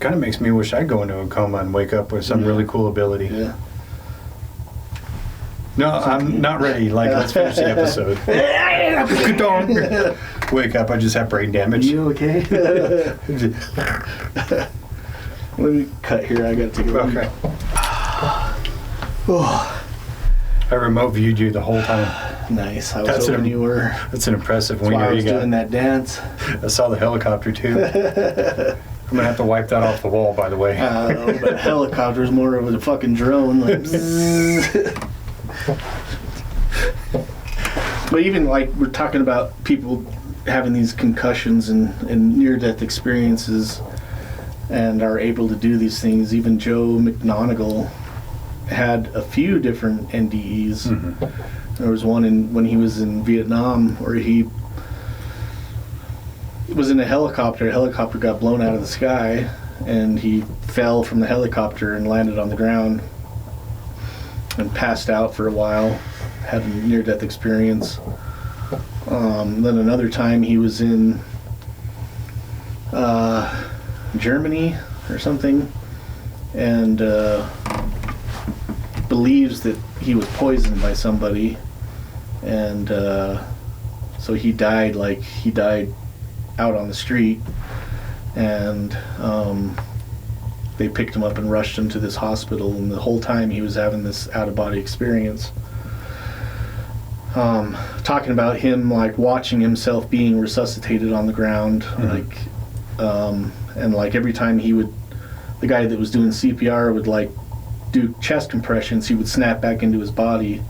Kind of makes me wish I'd go into a coma and wake up with some really cool ability. Yeah. No, I'm not ready. Like, let's finish the episode. Wake up, I just have brain damage. You okay? Let me cut here. I gotta take a look. Okay. I remote viewed you the whole time. Nice. I was hoping you were. That's an impressive wiener you got. I was doing that dance. I saw the helicopter too. I'm gonna have to wipe that off the wall, by the way. But helicopter is more of a fucking drone. Like, but even like we're talking about people having these concussions and near-death experiences and are able to do these things. Even Joe McGonigal had a few different NDEs. There was one when he was in Vietnam where he was in a helicopter. A helicopter got blown out of the sky, and he fell from the helicopter and landed on the ground and passed out for a while, had a near-death experience. Then another time he was in Germany or something, and believes that he was poisoned by somebody, and so he died out on the street, and they picked him up and rushed him to this hospital, and the whole time he was having this out-of-body experience. Talking about him like watching himself being resuscitated on the ground, and like every time the guy that was doing CPR would like do chest compressions, he would snap back into his body,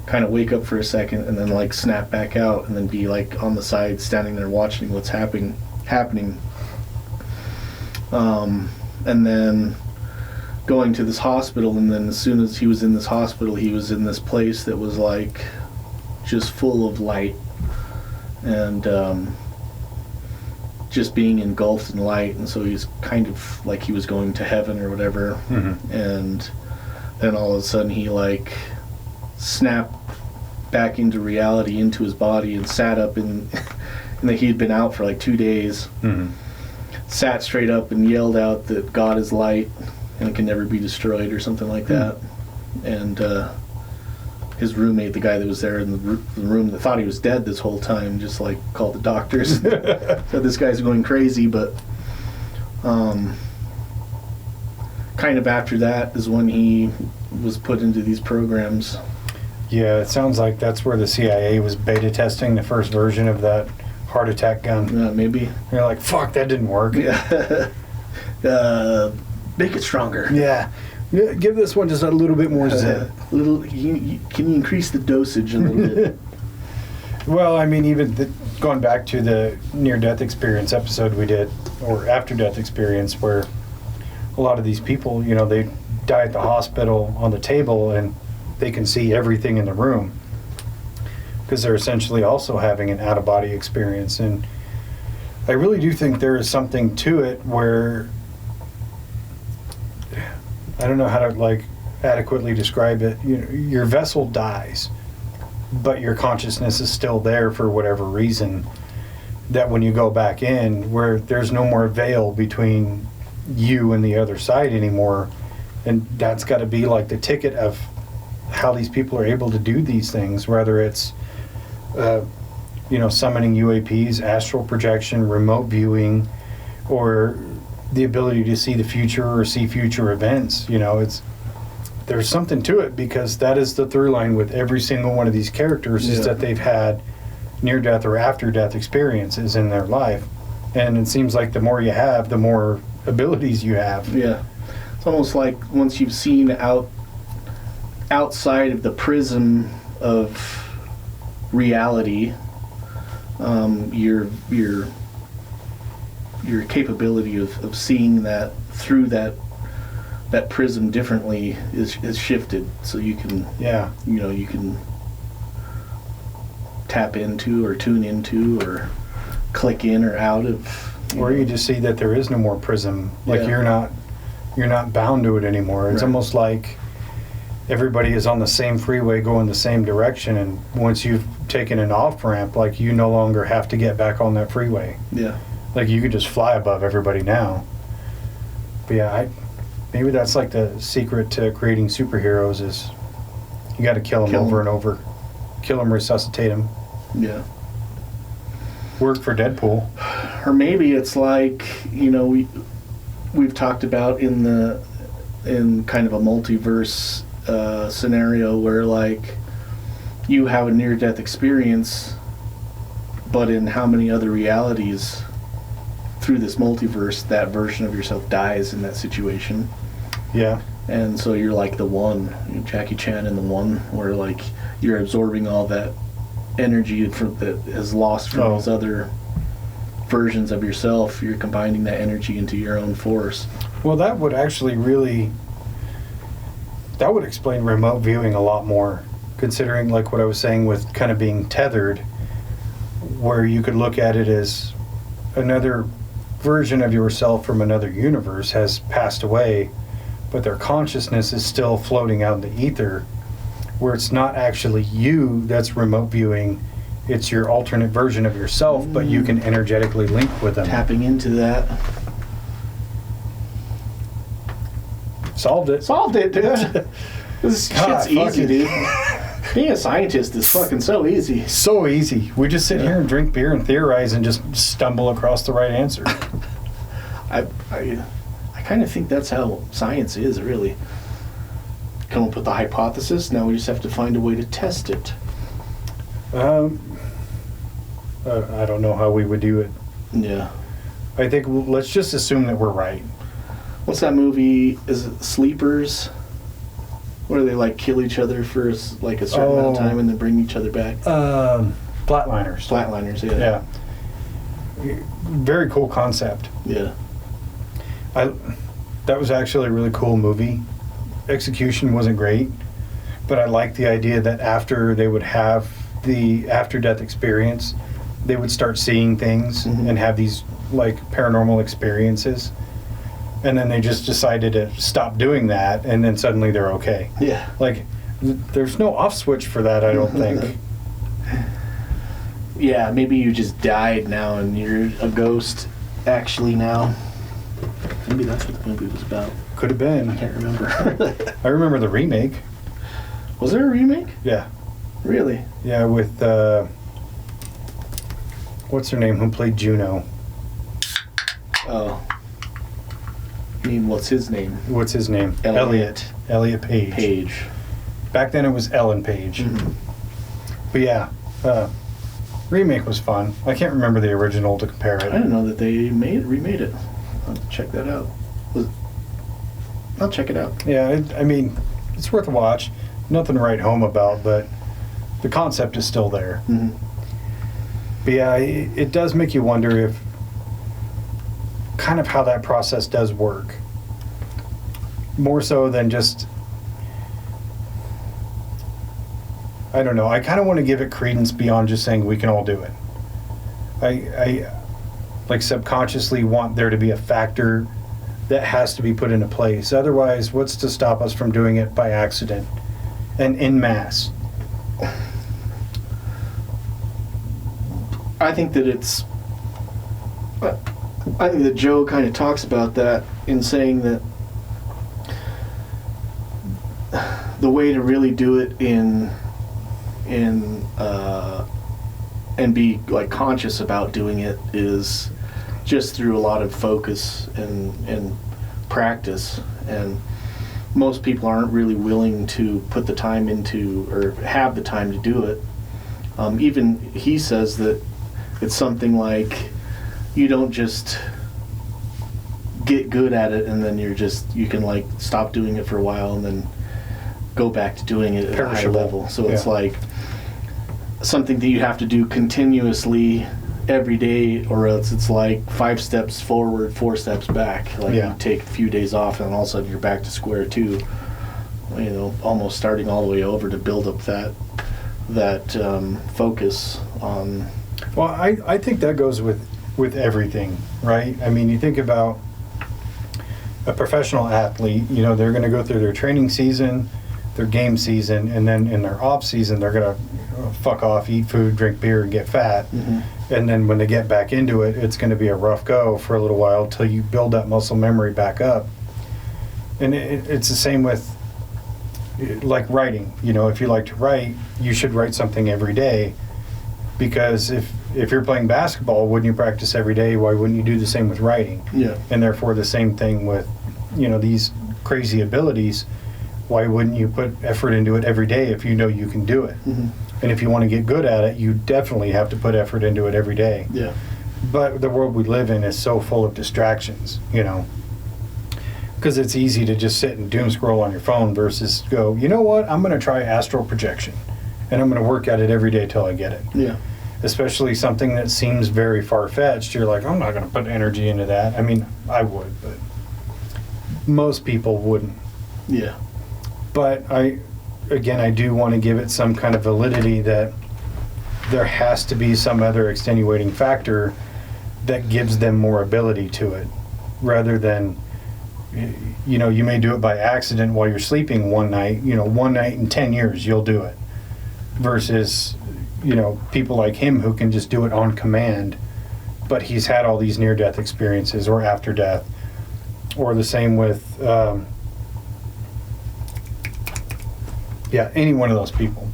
kind of wake up for a second, and then like snap back out, and then be like on the side standing there watching what's happening. And then going to this hospital, and then as soon as he was in this hospital, he was in this place that was like just full of light, and just being engulfed in light, and so he's kind of like he was going to heaven or whatever. And then all of a sudden he like snapped back into reality, into his body, and sat up and that he had been out for like 2 days. Sat straight up and yelled out that God is light and it can never be destroyed or something like that. And his roommate, the guy that was there in the room that thought he was dead this whole time, just like called the doctors. Said this guy's going crazy. But kind of after that is when he was put into these programs. Yeah, it sounds like that's where the CIA was beta testing the first version of that heart attack gun. Maybe. They're like, fuck, that didn't work. Yeah. Make it stronger. Yeah. Give this one just a little bit more zip. Can you increase the dosage a little bit? Well, I mean, even going back to the near-death experience episode we did, or after-death experience, where a lot of these people, they die at the hospital on the table and they can see everything in the room because they're essentially also having an out-of-body experience. And I really do think there is something to it where I don't know how to adequately describe it. Your vessel dies, but your consciousness is still there for whatever reason. That when you go back in, where there's no more veil between you and the other side anymore, and that's got to be like the ticket of how these people are able to do these things. Whether it's summoning UAPs, astral projection, remote viewing, or the ability to see the future or see future events. There's something to it, because that is the through line with every single one of these characters, is that they've had near-death or after-death experiences in their life. And it seems like the more you have, the more abilities you have. Yeah. It's almost like once you've seen outside of the prism of reality, your capability of seeing that through that prism differently is shifted, so you can you can tap into or tune into or click in or out of, you just see that there is no more prism. You're not bound to it anymore. It's almost like everybody is on the same freeway going the same direction, and once you've taken an off ramp, you no longer have to get back on that freeway. You could just fly above everybody now. But maybe that's like the secret to creating superheroes, is you got to kill them over and over. Kill them, resuscitate them. Yeah. Work for Deadpool. Or maybe it's like, we've talked about in kind of a multiverse scenario where you have a near-death experience, but in how many other realities through this multiverse that version of yourself dies in that situation. Yeah. And so you're like the one, Jackie Chan in the one, where you're absorbing all that energy that is lost from these other versions of yourself. You're combining that energy into your own force. Well, that would actually explain remote viewing a lot more, considering like what I was saying with kind of being tethered, where you could look at it as another version of yourself from another universe has passed away, but their consciousness is still floating out in the ether, where it's not actually you that's remote viewing, it's your alternate version of yourself, but you can energetically link with them. Tapping into that. Solved it. Solved it, dude. This God, shit's easy, fucking- dude. Being a scientist is fucking so easy. So easy. We just sit here and drink beer and theorize and just stumble across the right answer. I kind of think that's how science is, really. Come up with a hypothesis, now we just have to find a way to test it. I don't know how we would do it. Yeah. I think let's just assume that we're right. What's that movie? Is it Sleepers? Where they like kill each other for like a certain amount of time and then bring each other back? Flatliners. Flatliners, yeah. Yeah. Very cool concept. Yeah. That was actually a really cool movie. Execution wasn't great, but I liked the idea that after they would have the after-death experience, they would start seeing things and have these like paranormal experiences. And then they just decided to stop doing that, and then suddenly they're okay. Yeah. Like, there's no off switch for that, I don't think. Yeah, maybe you just died now and you're a ghost actually now. Maybe that's what the movie was about. Could have been. I can't remember. I remember the remake. Was there a remake? Yeah. Really? Yeah, with, what's her name, who played Juno? Oh. I mean, what's his name? What's his name? Elliot. Elliot Page. Page. Back then it was Ellen Page. Mm-hmm. But yeah, remake was fun. I can't remember the original to compare I it. didn't know that they remade it. I'll have to check that out. I'll check it out. Yeah, I mean, it's worth a watch. Nothing to write home about, but the concept is still there. Mm-hmm. But yeah, it does make you wonder if kind of how that process does work. More so than just, I don't know, I kind of want to give it credence beyond just saying we can all do it. I like subconsciously want there to be a factor that has to be put into place. Otherwise, what's to stop us from doing it by accident and en masse? I think that I think that Joe kind of talks about that in saying that the way to really do it and be like conscious about doing it is just through a lot of focus and practice. And most people aren't really willing to put the time into or have the time to do it. Even he says that it's something like you don't just get good at it and then you can like stop doing it for a while and then go back to doing it at a higher level. So it's like something that you have to do continuously every day, or else it's like 5 steps forward, 4 steps back. Like you take a few days off and all of a sudden you're back to square two, you know, almost starting all the way over to build up that focus on. Well, I think that goes with everything, right? I mean, you think about a professional athlete, you know, they're going to go through their training season, their game season, and then in their off season, they're going to fuck off, eat food, drink beer, and get fat. Mm-hmm. And then when they get back into it, it's going to be a rough go for a little while till you build that muscle memory back up. And it's the same with, like, writing. You know, if you like to write, you should write something every day. Because if you're playing basketball, wouldn't you practice every day? Why wouldn't you do the same with writing? Yeah. And therefore the same thing with, you know, these crazy abilities. Why wouldn't you put effort into it every day if you know you can do it? Mm-hmm. And if you want to get good at it, you definitely have to put effort into it every day. Yeah. But the world we live in is so full of distractions, you know. Because it's easy to just sit and doom scroll on your phone versus go, you know what, I'm going to try astral projection. And I'm going to work at it every day till I get it. Yeah. Especially something that seems very far-fetched. You're like, I'm not going to put energy into that. I mean, I would, but most people wouldn't. Yeah. But again, I do want to give it some kind of validity that there has to be some other extenuating factor that gives them more ability to it, rather than, you know, you may do it by accident while you're sleeping one night, you know, one night in 10 years you'll do it, versus, you know, people like him who can just do it on command, but he's had all these near-death experiences or after death. Or the same with any one of those people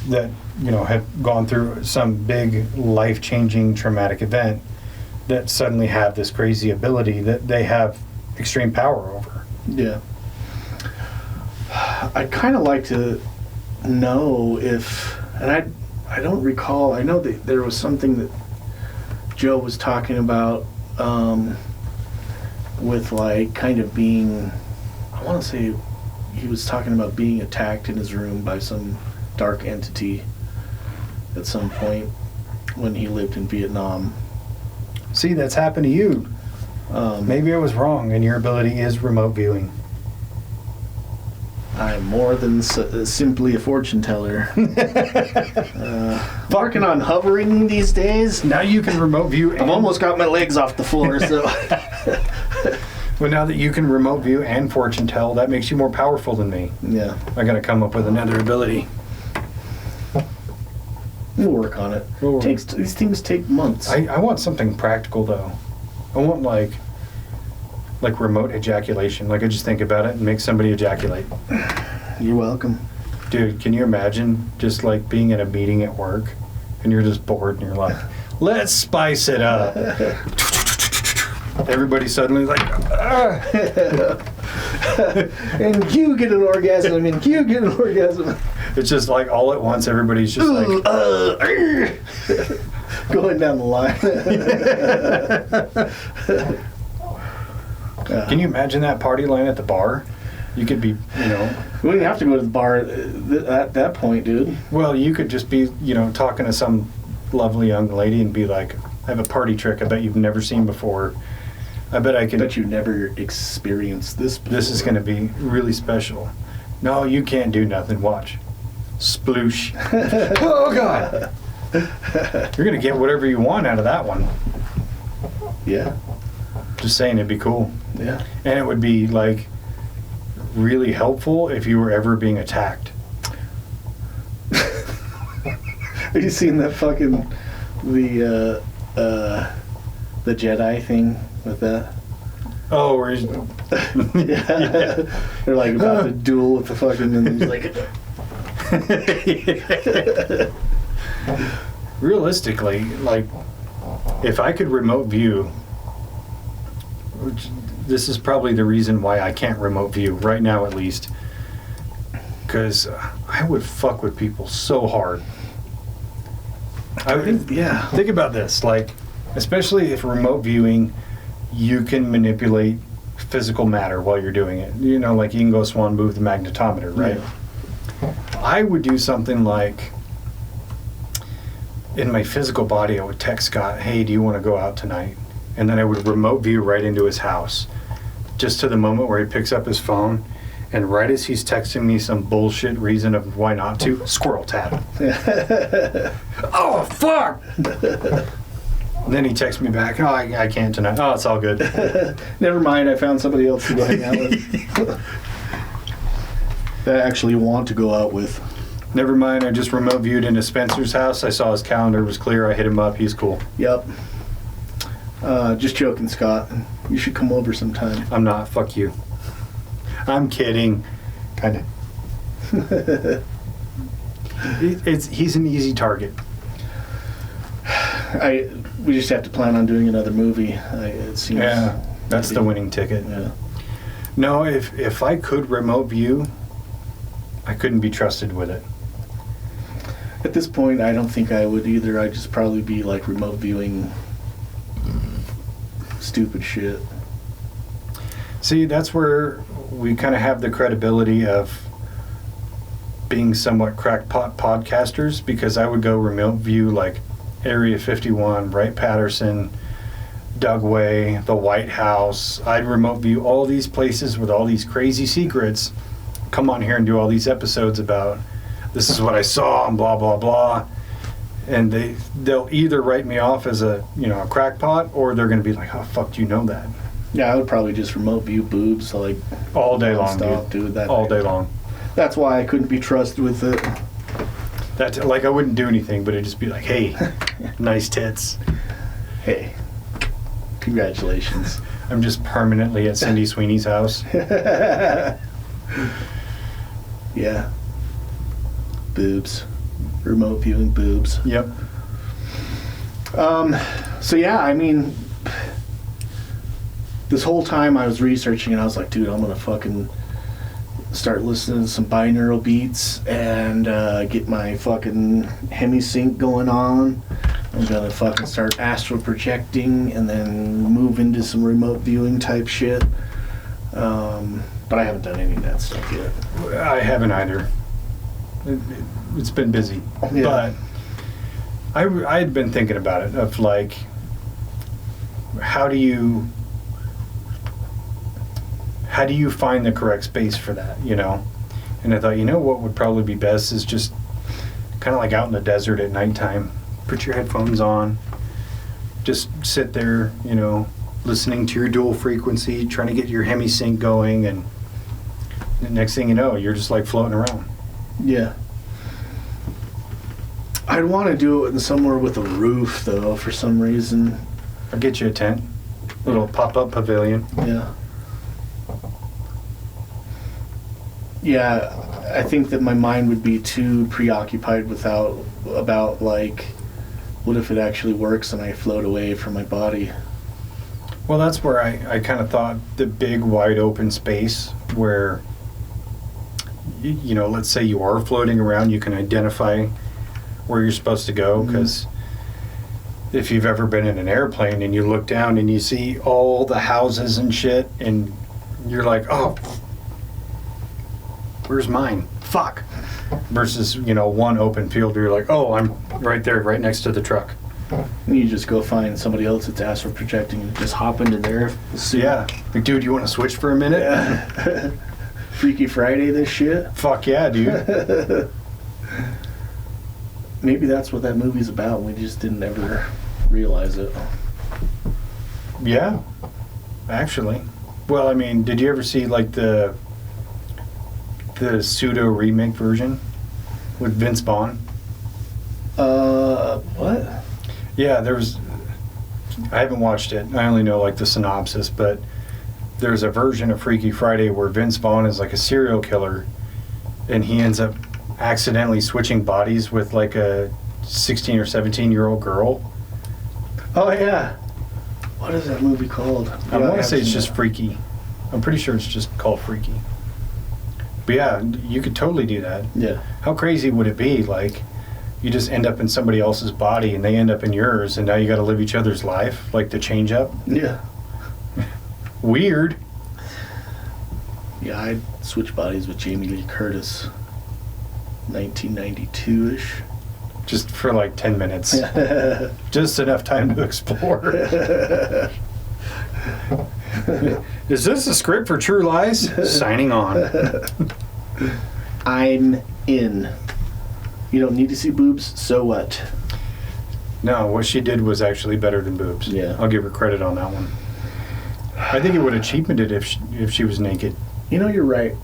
that, you know, have gone through some big life-changing traumatic event that suddenly have this crazy ability that they have extreme power over. Yeah. I'd kind of like to know if, and I don't recall, I know that there was something that Joe was talking about with like kind of being, I want to say he was talking about being attacked in his room by some dark entity at some point when he lived in Vietnam. See, that's happened to you. Maybe I was wrong, and your ability is remote viewing. I'm more than simply a fortune teller. Working on hovering these days. Now you can remote view. I've almost got my legs off the floor, so. Well, now that you can remote view and fortune tell, that makes you more powerful than me. Yeah. I gotta come up with another ability. We'll work on it. These things take months. I want something practical, though. I want, like remote ejaculation. Like, I just think about it and make somebody ejaculate. You're welcome. Dude, can you imagine just, like, being in a meeting at work and you're just bored and you're like, let's spice it up. Everybody suddenly like, ah. And you get an orgasm, and you get an orgasm. It's just like all at once, everybody's just like, going down the line. Can you imagine that party line at the bar? You could be, you know. We didn't have to go to the bar at that point, dude. Well, you could just be, you know, talking to some lovely young lady and be like, I have a party trick I bet you've never seen before. I bet I can. Bet you never experienced this before. This is going to be really special. No, you can't do nothing. Watch. Sploosh. Oh, God. You're going to get whatever you want out of that one. Yeah. Just saying, it'd be cool. Yeah. And it would be, like, really helpful if you were ever being attacked. Have you seen that fucking, the Jedi thing with that? Oh, where he's... Yeah. They're like about to duel with the fucking, and he's like... Realistically, like, if I could remote view, which this is probably the reason why I can't remote view right now, at least, because I would fuck with people so hard. Think about this, like, especially if remote viewing, you can manipulate physical matter while you're doing it. You know, like you can go swan move the magnetometer, right? Yeah. I would do something like, in my physical body, I would text Scott, hey, do you want to go out tonight? And then I would remote view right into his house, just to the moment where he picks up his phone, and right as he's texting me some bullshit reason of why not to, squirrel tap. Oh, fuck! And then he texts me back, oh, I can't tonight. Oh, it's all good. Never mind, I found somebody else to go hang out with. That I actually want to go out with. Never mind, I just remote viewed into Spencer's house. I saw his calendar was clear. I hit him up. He's cool. Yep. Just joking, Scott. You should come over sometime. I'm not. Fuck you. I'm kidding. Kind of. He's an easy target. We just have to plan on doing another movie. It seems. Yeah, that's the winning ticket. Yeah. No, if I could remote view, I couldn't be trusted with it. At this point, I don't think I would either. I'd just probably be like remote viewing stupid shit. See, that's where we kind of have the credibility of being somewhat crackpot podcasters, because I would go remote view like Area 51, Wright-Patterson, Dugway, the White House. I'd remote view all these places with all these crazy secrets come on here and do all these episodes about this is what I saw and blah blah blah, and they'll either write me off as a a crackpot, or they're gonna be like, how the fuck do you know that? Yeah, I would probably just remote view boobs like All day long, dude. That all day long. That's why I couldn't be trusted with it. That like I wouldn't do anything, but it'd just be like, hey, nice tits. Hey, congratulations. I'm just permanently at Cindy Sweeney's house. Yeah. Boobs. Remote viewing boobs. Yep. So yeah, I mean, this whole time I was researching and I was like, dude, I'm gonna fucking start listening to some binaural beats and get my fucking hemisync going on. I'm gonna fucking start astral projecting and then move into some remote viewing type shit. But I haven't done any of that stuff yet. I haven't either. It's been busy. Yeah. But I had been thinking about it, of like, how do you find the correct space for that, And I thought, what would probably be best is just kind of like out in the desert at nighttime. Put your headphones on, just sit there, listening to your dual frequency, trying to get your hemisync going, and the next thing you know, you're just like floating around. Yeah. I'd want to do it in somewhere with a roof, though, for some reason. I'll get you a tent, little pop-up pavilion. Yeah. Yeah, I think that my mind would be too preoccupied about like, what if it actually works and I float away from my body? Well, that's where I kind of thought the big, wide open space where, let's say you are floating around, you can identify where you're supposed to go, because if you've ever been in an airplane and you look down and you see all the houses and shit, and you're like, oh, where's mine? Fuck. Versus, one open field where you're like, oh, I'm right there, right next to the truck. And you just go find somebody else that's astral projecting and just hop into there. Yeah. Like, dude, you want to switch for a minute? Yeah. Freaky Friday, this shit. Fuck yeah, dude. Maybe that's what that movie's about. We just didn't ever realize it. Yeah, actually. Well, I mean, did you ever see like the pseudo remake version with Vince Vaughn? What? Yeah, I haven't watched it. I only know like the synopsis, but there's a version of Freaky Friday where Vince Vaughn is like a serial killer, and he ends up accidentally switching bodies with like a 16 or 17-year-old girl. Oh yeah. What is that movie called? I want to say it's just Freaky. I'm pretty sure it's just called Freaky. But yeah, you could totally do that. Yeah. How crazy would it be? Like, you just end up in somebody else's body and they end up in yours, and now you got to live each other's life, like the change up. Yeah. Weird. Yeah, I'd switch bodies with Jamie Lee Curtis. 1992-ish. Just for like 10 minutes. Just enough time to explore. Is this a script for True Lies? Signing on. I'm in. You don't need to see boobs, so what? No, what she did was actually better than boobs. Yeah. I'll give her credit on that one. I think it would have cheapened it if she was naked. You're right.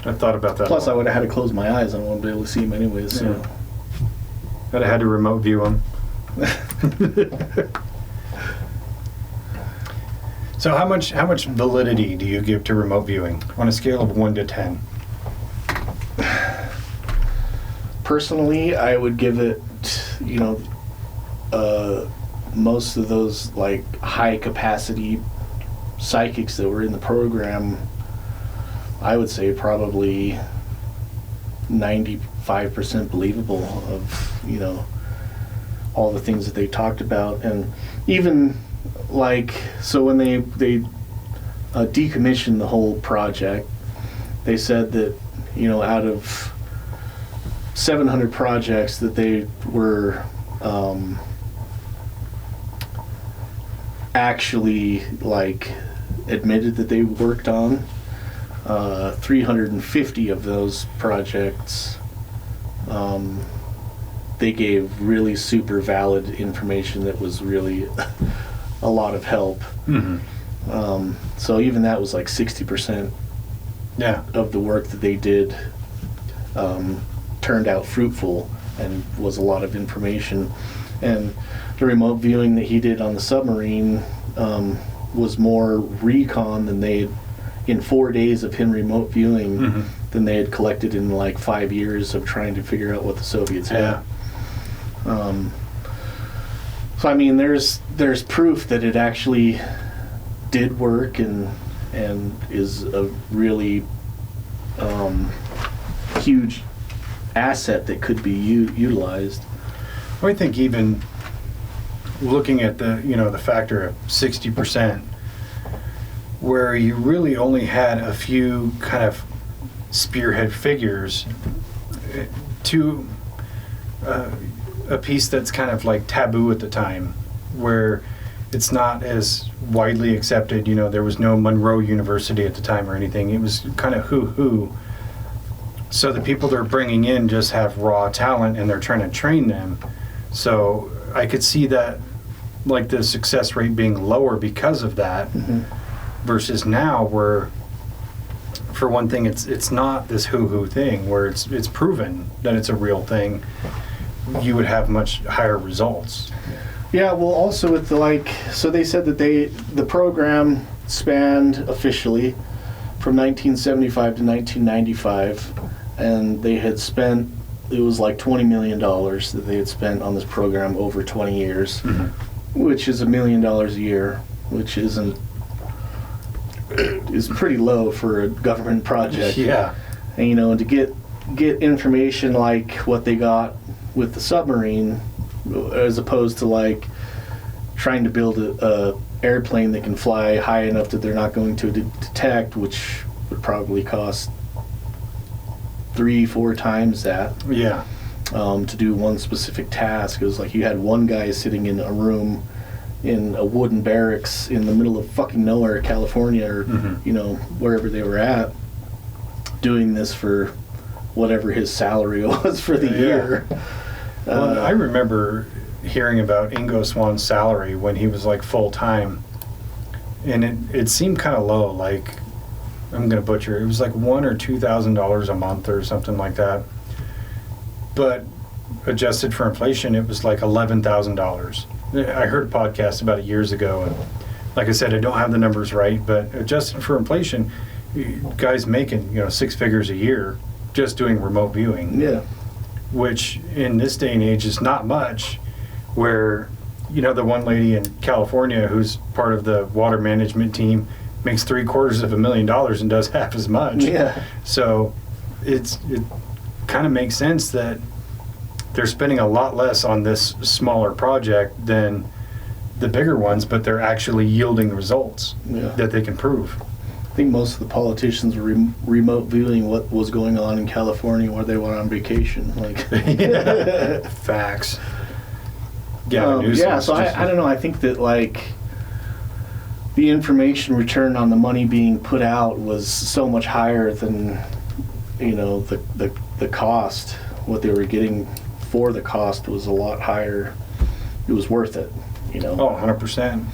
I thought about that. Plus, I would have had to close my eyes. I wouldn't be able to see them anyways. So. Yeah. I'd have had to remote view them. So how much validity do you give to remote viewing on a scale of 1 to 10? Personally, I would give it, most of those like high capacity psychics that were in the program, I would say probably 95% believable of, all the things that they talked about. And even like, so when they decommissioned the whole project, they said that, out of 700 projects that they were actually like admitted that they worked on, 350 of those projects, they gave really super valid information that was really a lot of help. Mm-hmm. So even that was like 60% Yeah. of the work that they did turned out fruitful and was a lot of information. And the remote viewing that he did on the submarine was more recon than they had, in 4 days of him remote viewing, Mm-hmm. than they had collected in like 5 years of trying to figure out what the Soviets had. So I mean, there's proof that it actually did work and is a really huge asset that could be utilized. I think even looking at the factor of 60%, where you really only had a few kind of spearhead figures to a piece that's kind of like taboo at the time, where it's not as widely accepted. There was no Monroe University at the time or anything. It was kind of who. So the people they're bringing in just have raw talent and they're trying to train them. So I could see that, like, the success rate being lower because of that, versus now where, for one thing, it's not this who thing where it's proven that it's a real thing. You would have much higher results. Yeah, well, also with so they said that the program spanned officially from 1975 to 1995, and they had spent, it was like $20 million that they had spent on this program over 20 years, which is $1 million a year, which is pretty low for a government project. Yeah. And, and to get information like what they got with the submarine, as opposed to like trying to build a airplane that can fly high enough that they're not going to detect, which would probably cost 3-4 times that. Yeah. To do one specific task. It was like you had one guy sitting in a room in a wooden barracks in the middle of fucking nowhere, California, or wherever they were at, doing this for whatever his salary was for the year. Well, I remember hearing about Ingo Swann's salary when he was like full time, and it seemed kind of low. Like, I'm gonna butcher it. It was like $1,000 or $2,000 a month or something like that. But adjusted for inflation, it was like $11,000. I heard a podcast about it years ago, and like I said, I don't have the numbers right, but adjusted for inflation, guys making 6 figures a year just doing remote viewing. Yeah. Which in this day and age is not much, where the one lady in California who's part of the water management team makes $750,000 and does half as much. Yeah. So it kind of makes sense that they're spending a lot less on this smaller project than the bigger ones, but they're actually yielding results that they can prove. I think most of the politicians were remote viewing what was going on in California where they went on vacation. Facts. Yeah, so I don't know. I think that the information return on the money being put out was so much higher than the cost. What they were getting for the cost was a lot higher. It was worth it. Oh, 100%.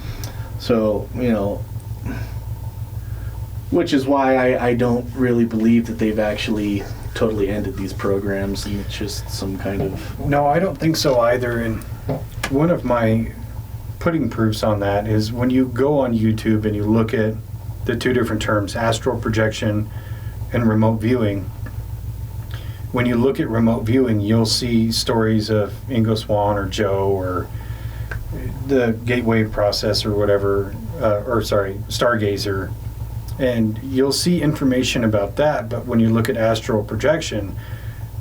So which is why I don't really believe that they've actually totally ended these programs and it's just some kind of... No, I don't think so either. And one of my putting proofs on that is when you go on YouTube and you look at the two different terms, astral projection and remote viewing. When you look at remote viewing, you'll see stories of Ingo Swann or Joe or the Gateway process or whatever, Stargazer. And you'll see information about that, but when you look at astral projection,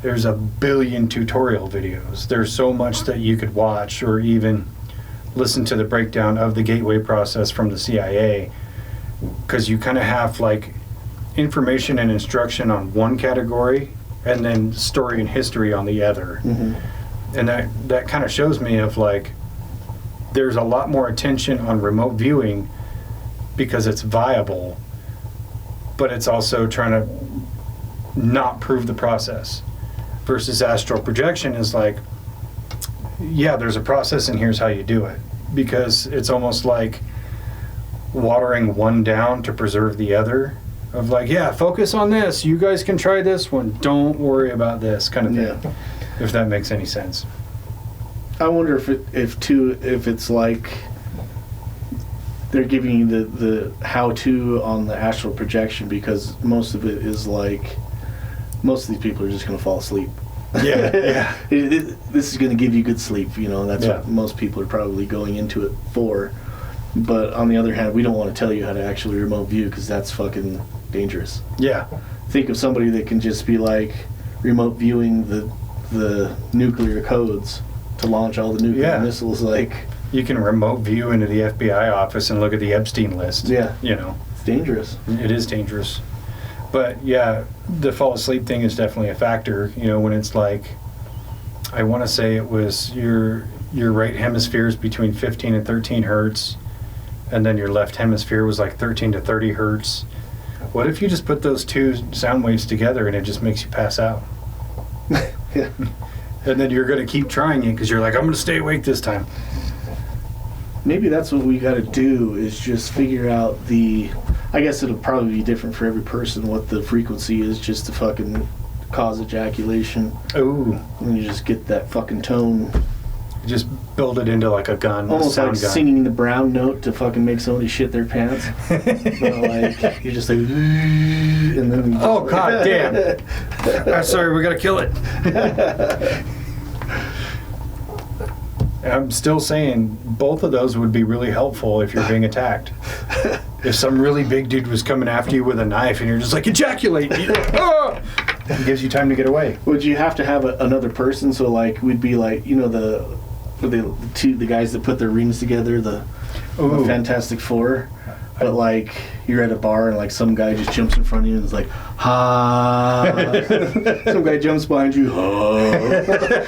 there's a billion tutorial videos. There's so much that you could watch or even listen to the breakdown of the Gateway process from the CIA, because you kind of have information and instruction on one category and then story and history on the other. And that kind of shows me of there's a lot more attention on remote viewing because it's viable but it's also trying to not prove the process. Versus astral projection is like, yeah, there's a process and here's how you do it. Because it's almost like watering one down to preserve the other. Of like, yeah, focus on this. You guys can try this one. Don't worry about this kind of thing. Yeah. If that makes any sense. I wonder if it's like they're giving you the how-to on the astral projection, because most of it is like most of these people are just going to fall asleep. Yeah, yeah. This is going to give you good sleep, you know. That's Yeah. what most people are probably going into it for. But on the other hand, we don't want to tell you how to actually remote view, because that's fucking dangerous. Yeah. Think of somebody that can just be like remote viewing the nuclear codes to launch all the nuclear missiles. Like, You can remote view into the FBI office and look at the Epstein list. Yeah. You know, it's dangerous. it is dangerous. But yeah, the fall asleep thing is definitely a factor. You know, when it's like, I want to say it was your right hemisphere is between 15 and 13 hertz, and then your left hemisphere was like 13 to 30 hertz. What if you just put those two sound waves together and it just makes you pass out? Yeah. And then you're going to keep trying it because you're like, I'm going to stay awake this time. Maybe that's what we got to do, is just figure out I guess it'll probably be different for every person what the frequency is, just to fucking cause ejaculation. Ooh. And you just get that fucking tone. Just build it into like a gun. Almost a sound like gun. singing the brown note to fucking make somebody shit their pants. But like, you're just like, and then you just Oh, god damn. Sorry, we gotta kill it. I'm still saying both of those would be really helpful if you're being attacked. If some really big dude was coming after you with a knife and you're just like, ejaculate! Oh! It gives you time to get away. Would you have to have another person? So like, we'd be like, you know, the guys that put their rings together, the Fantastic Four. But like, you're at a bar and like some guy just jumps in front of you and is like, ha. Some guy jumps behind you, ha.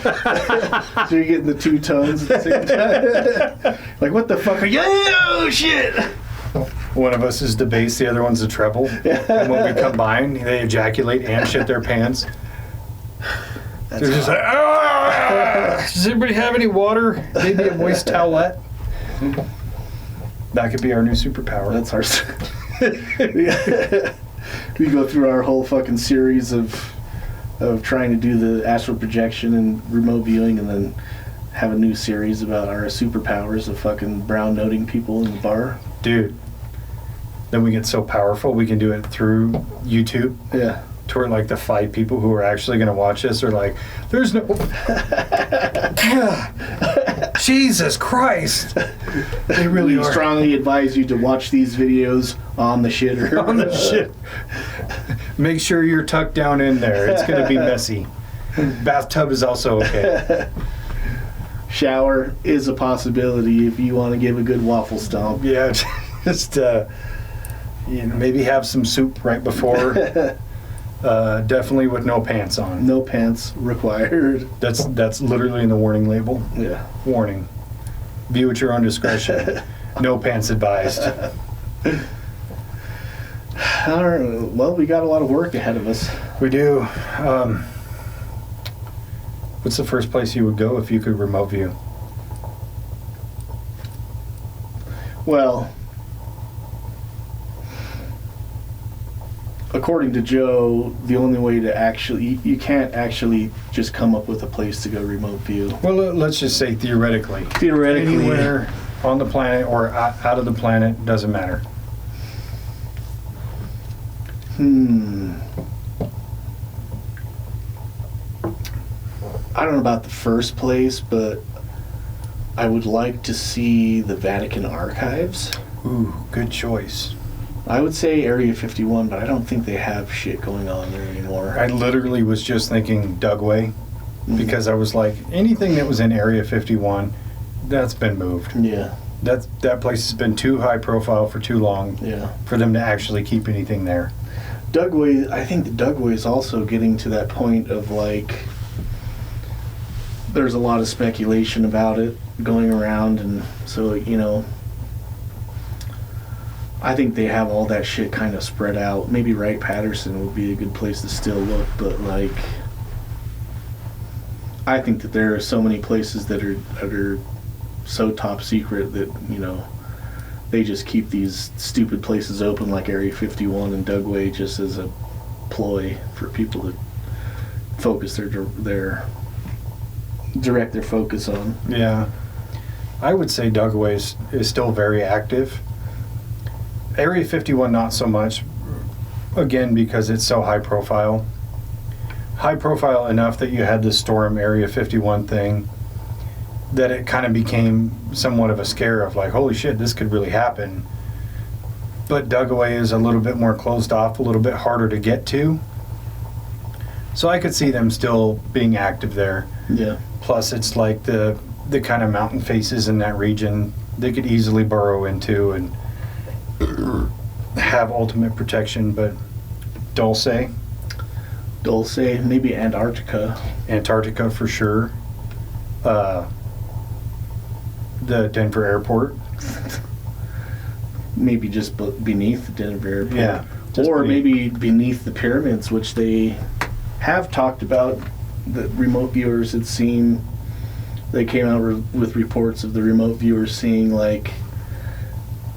So you're getting the two tones at the same time. Like, what the fuck are you? Oh shit. One of us is the bass, the other one's the treble. And when we combine, they ejaculate and shit their pants. They're just like, ah! Does anybody have any water? Maybe a moist towelette? That could be our new superpower. That's our. We go through our whole fucking series of trying to do the astral projection and remote viewing, and then have a new series about our superpowers of fucking brown noting people in the bar. Dude. Then we get so powerful we can do it through YouTube. Yeah. To where like the 5 people who are actually going to watch this are like, there's no. Jesus Christ. They really We are. strongly advise you to watch these videos on the shitter. On the shit. Make sure you're tucked down in there. It's going to be messy. Bathtub is also okay. Shower is a possibility if you want to give a good waffle stomp. Yeah, just maybe have some soup right before. Definitely with no pants on. No pants required. That's literally in the warning label. Yeah. Warning. View at your own discretion. No pants advised. All right. Well, we got a lot of work ahead of us. We do. What's the first place you would go if you could remote view? Well, according to Joe, the only way to actually, you can't actually just come up with a place to go remote view. Well, let's just say theoretically. Theoretically. Anywhere on the planet or out of the planet, doesn't matter. I don't know about the first place, but I would like to see the Vatican archives. Ooh, good choice. I would say Area 51, but I don't think they have shit going on there anymore. I literally was just thinking Dugway because I was like, anything that was in Area 51, that's been moved. Yeah. That place has been too high profile for too long for them to actually keep anything there. Dugway, I think the Dugway is also getting to that point of like, there's a lot of speculation about it going around, and so, you know, I think they have all that shit kind of spread out. Maybe Wright-Patterson would be a good place to still look, but like, I think that there are so many places that are so top secret that, you know, they just keep these stupid places open like Area 51 and Dugway just as a ploy for people to focus direct their focus on. Yeah. I would say Dugway is still very active. Area 51 not so much, again, because it's so high profile. High profile enough that you had the Storm Area 51 thing, that it kind of became somewhat of a scare of like, holy shit, this could really happen. But Dugway is a little bit more closed off, a little bit harder to get to. So I could see them still being active there. Yeah. Plus it's like the kind of mountain faces in that region they could easily burrow into and have ultimate protection. But Dulce, maybe Antarctica for sure. The Denver airport. Maybe just beneath the Denver airport. Yeah. Or maybe beneath the pyramids, which they have talked about. The remote viewers had seen, they came out with reports of the remote viewers seeing like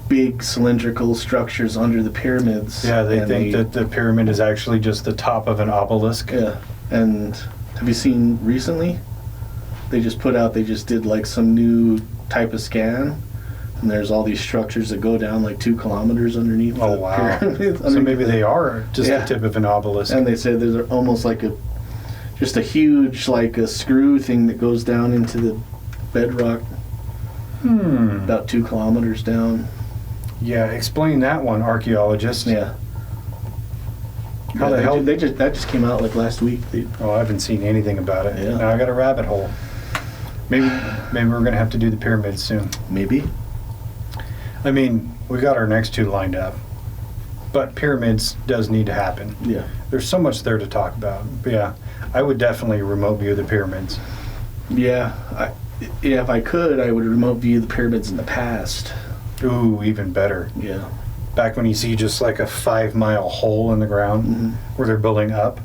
big cylindrical structures under the pyramids. Yeah, they think that the pyramid is actually just the top of an obelisk. Yeah. And have you seen recently? They just did like some new type of scan, and there's all these structures that go down like 2 kilometers underneath the pyramid. So maybe they are just the tip of an obelisk. And they said there's almost like just a huge, like a screw thing that goes down into the bedrock. About 2 kilometers down. Yeah, explain that one, archaeologist. Yeah. How the hell? That just came out like last week. I haven't seen anything about it. Yeah. Now I got a rabbit hole. Maybe we're gonna have to do the pyramids soon. Maybe. I mean, we got our next 2 lined up, but pyramids does need to happen. Yeah. There's so much there to talk about. But yeah, I would definitely remote view the pyramids. Yeah. If I could, I would remote view the pyramids in the past. Ooh, even better. Yeah. Back when you see just like a 5-mile hole in the ground where they're building up.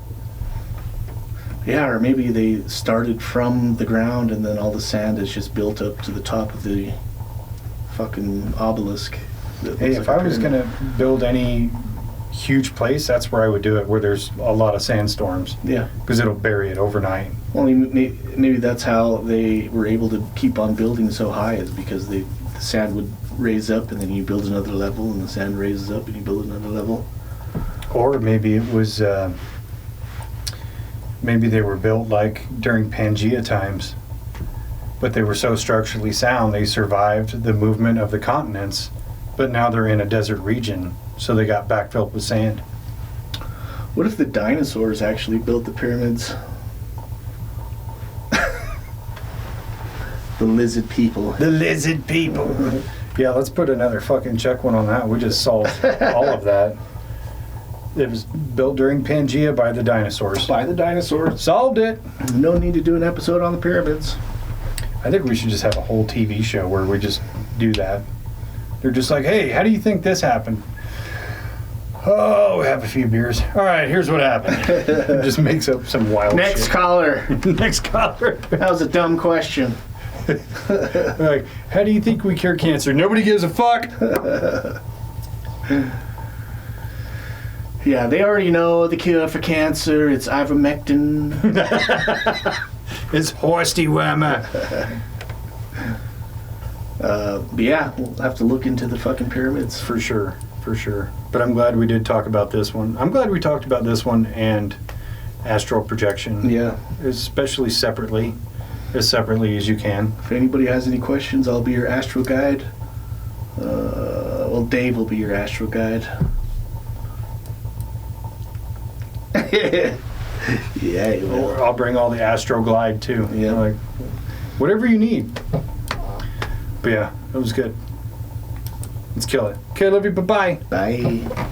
Yeah, or maybe they started from the ground and then all the sand is just built up to the top of the fucking obelisk. Hey, if I was going to build any huge place, that's where I would do it, where there's a lot of sandstorms. Yeah. Because it'll bury it overnight. Well, maybe that's how they were able to keep on building so high, is because the sand would raise up and then you build another level and the sand raises up and you build another level. Or maybe it was, maybe they were built like during Pangea times, but they were so structurally sound they survived the movement of the continents, but now they're in a desert region, so they got backfilled with sand. What if the dinosaurs actually built the pyramids? The lizard people. The lizard people. Yeah, let's put another fucking check one on that. We just solved all of that. It was built during Pangea by the dinosaurs. By the dinosaurs. Solved it. No need to do an episode on the pyramids. I think we should just have a whole TV show where we just do that. They're just like, hey, how do you think this happened? Oh, we have a few beers. All right, here's what happened. It just makes up some wild Next shit. caller. Next caller. That was a dumb question. Like, how do you think we cure cancer? Nobody gives a fuck. Yeah, they already know the cure for cancer. It's ivermectin. It's horse dewormer. But yeah, we'll have to look into the fucking pyramids. For sure. But I'm glad we did talk about this one. I'm glad we talked about this one and astral projection. Yeah. Especially separately. As separately as you can. If anybody has any questions, I'll be your astral guide. Well, Dave will be your astral guide. Yeah, you will. Or I'll bring all the Astro Glide too. Yeah. Like, whatever you need. But yeah, it was good. Let's kill it. Okay, love you. Bye-bye. Bye.